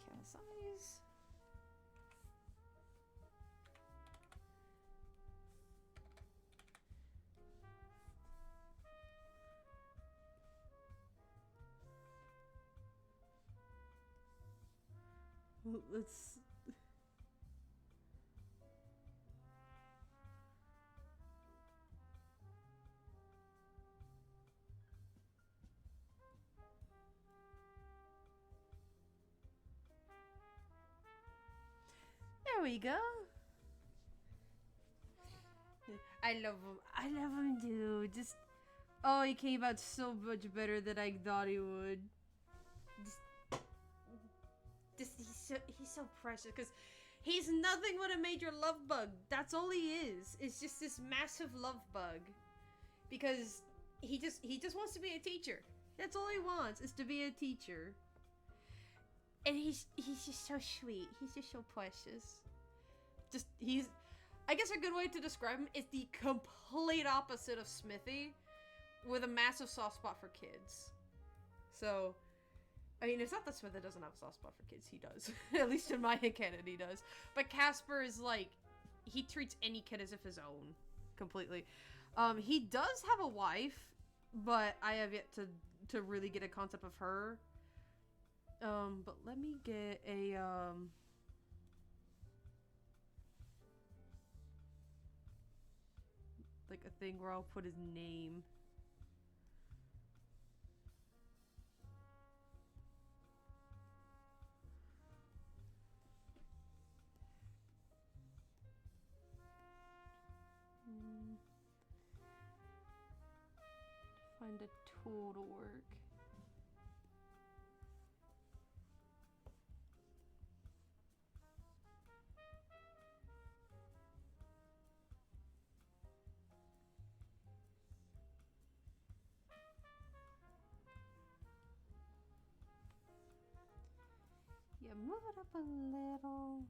Cast size. Let's. There we go. I love him. I love him too. Just, oh, he came out so much better than I thought he would. Just he's so precious because he's nothing but a major love bug. That's all he is. It's just this massive love bug because he just wants to be a teacher. That's all he wants is to be a teacher. And he's just so sweet. He's just so precious. I guess a good way to describe him is the complete opposite of Smithy with a massive soft spot for kids. So, I mean, it's not that Smithy doesn't have a soft spot for kids. He does. At least in my canon, he does. But Casper is like, he treats any kid as if his own. Completely. He does have a wife, but I have yet to really get a concept of her. But let me get a, like a thing where I'll put his name. Find a tool to work. Yeah, move it up a little.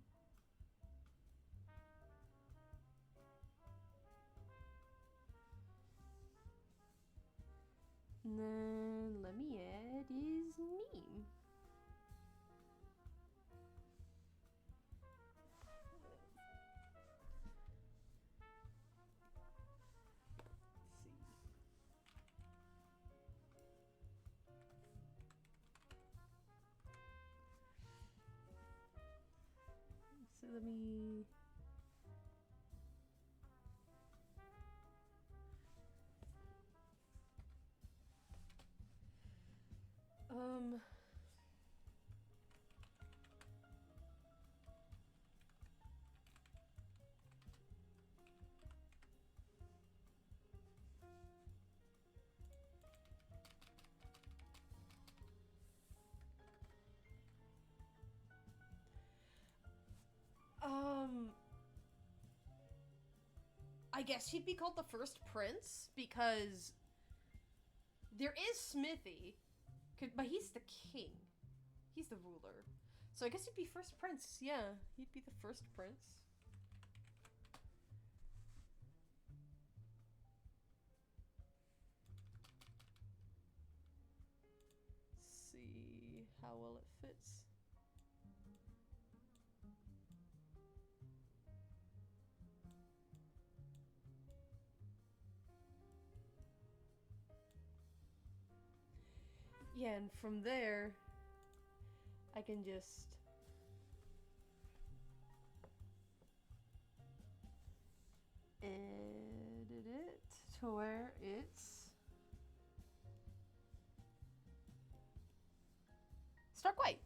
And then let me add his name. So let me... I guess he'd be called the first prince because there is Smithy, but he's the king. He's the ruler. So I guess he'd be first prince. Yeah, he'd be the first prince. See how well it fits. Yeah, and from there, I can just edit it to where it's stark white.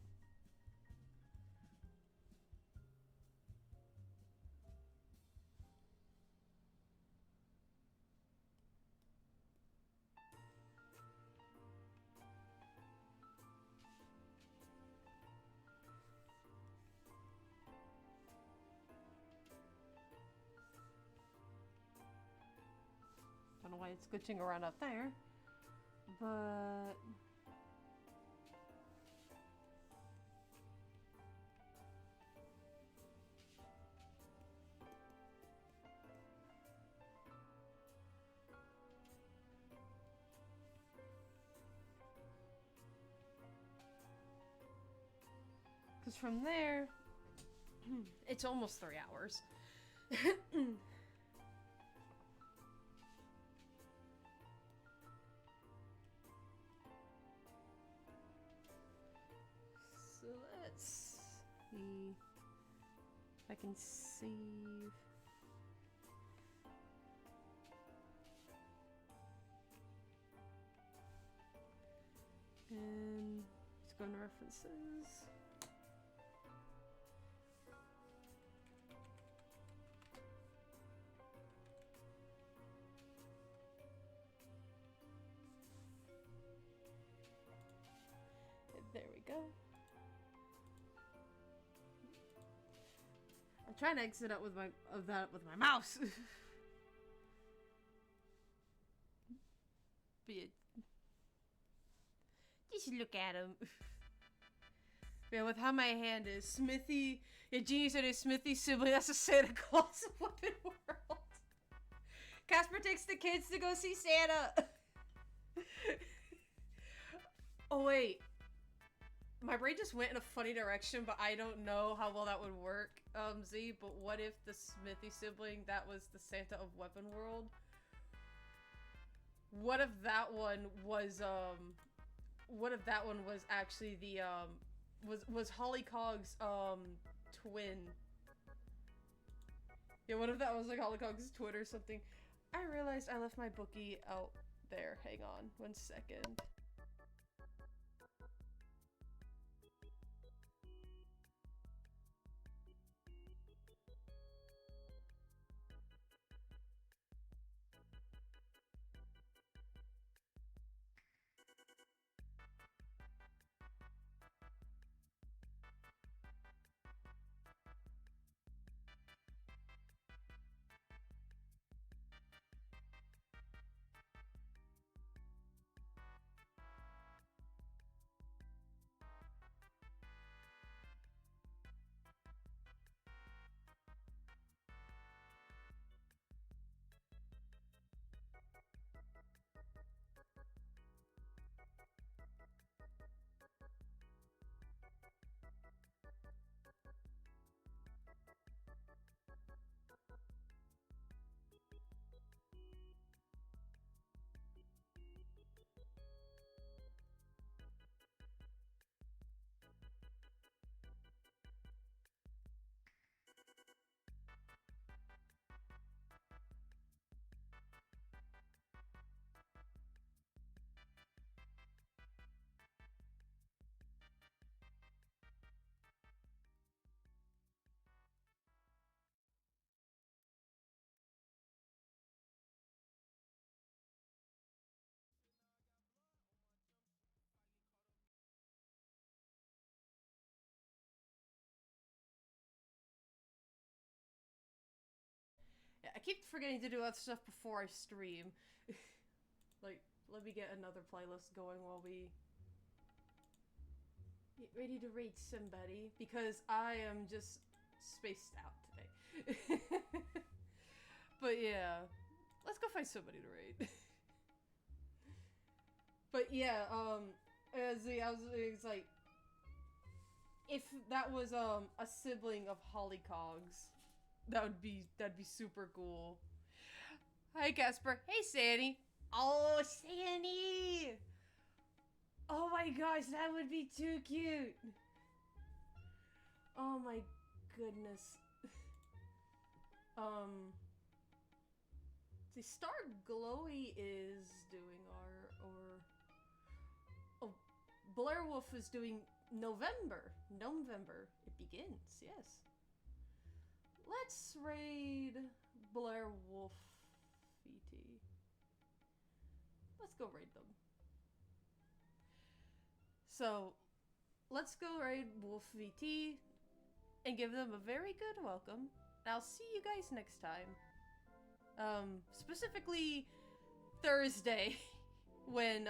Don't know why it's glitching around up there, but because from there, it's almost 3 hours. So let's see if I can save. And let's go into references. There we go. trying to exit out with my mouse. But yeah, just look at him. Yeah, with how my hand is, Smithy. Yeah, Jeannie said it's Smithy's sibling. That's a Santa Claus of Weapon World. Casper takes the kids to go see Santa. Oh wait, my brain just went in a funny direction, but I don't know how well that would work, Z. But what if the Smithy sibling that was the Santa of Weapon World? What if that one was actually the was Holly Cogg's twin? Yeah, what if that was like Holly Cogg's twin or something? I realized I left my bookie out there. Hang on, 1 second. Yeah, I keep forgetting to do other stuff before I stream. Like, let me get another playlist going while we get ready to raid somebody, because I am just spaced out today. But yeah, let's go find somebody to raid. But yeah, it's like, if that was a sibling of Holly Cogs, that'd be super cool. Hi Casper. Hey Sandy. Oh, Sandy! Oh my gosh, that would be too cute. Oh my goodness. See, Star Glowy is doing oh, Blair Wolf is doing November. It begins, yes. Let's raid Blair Wolf VT. Let's go raid them. So, let's go raid Wolf VT and give them a very good welcome. And I'll see you guys next time. Specifically Thursday when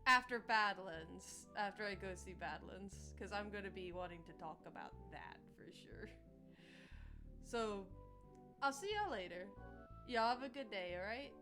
after Badlands, after I go see Badlands, because I'm gonna be wanting to talk about that for sure. So, I'll see y'all later. Y'all have a good day, alright?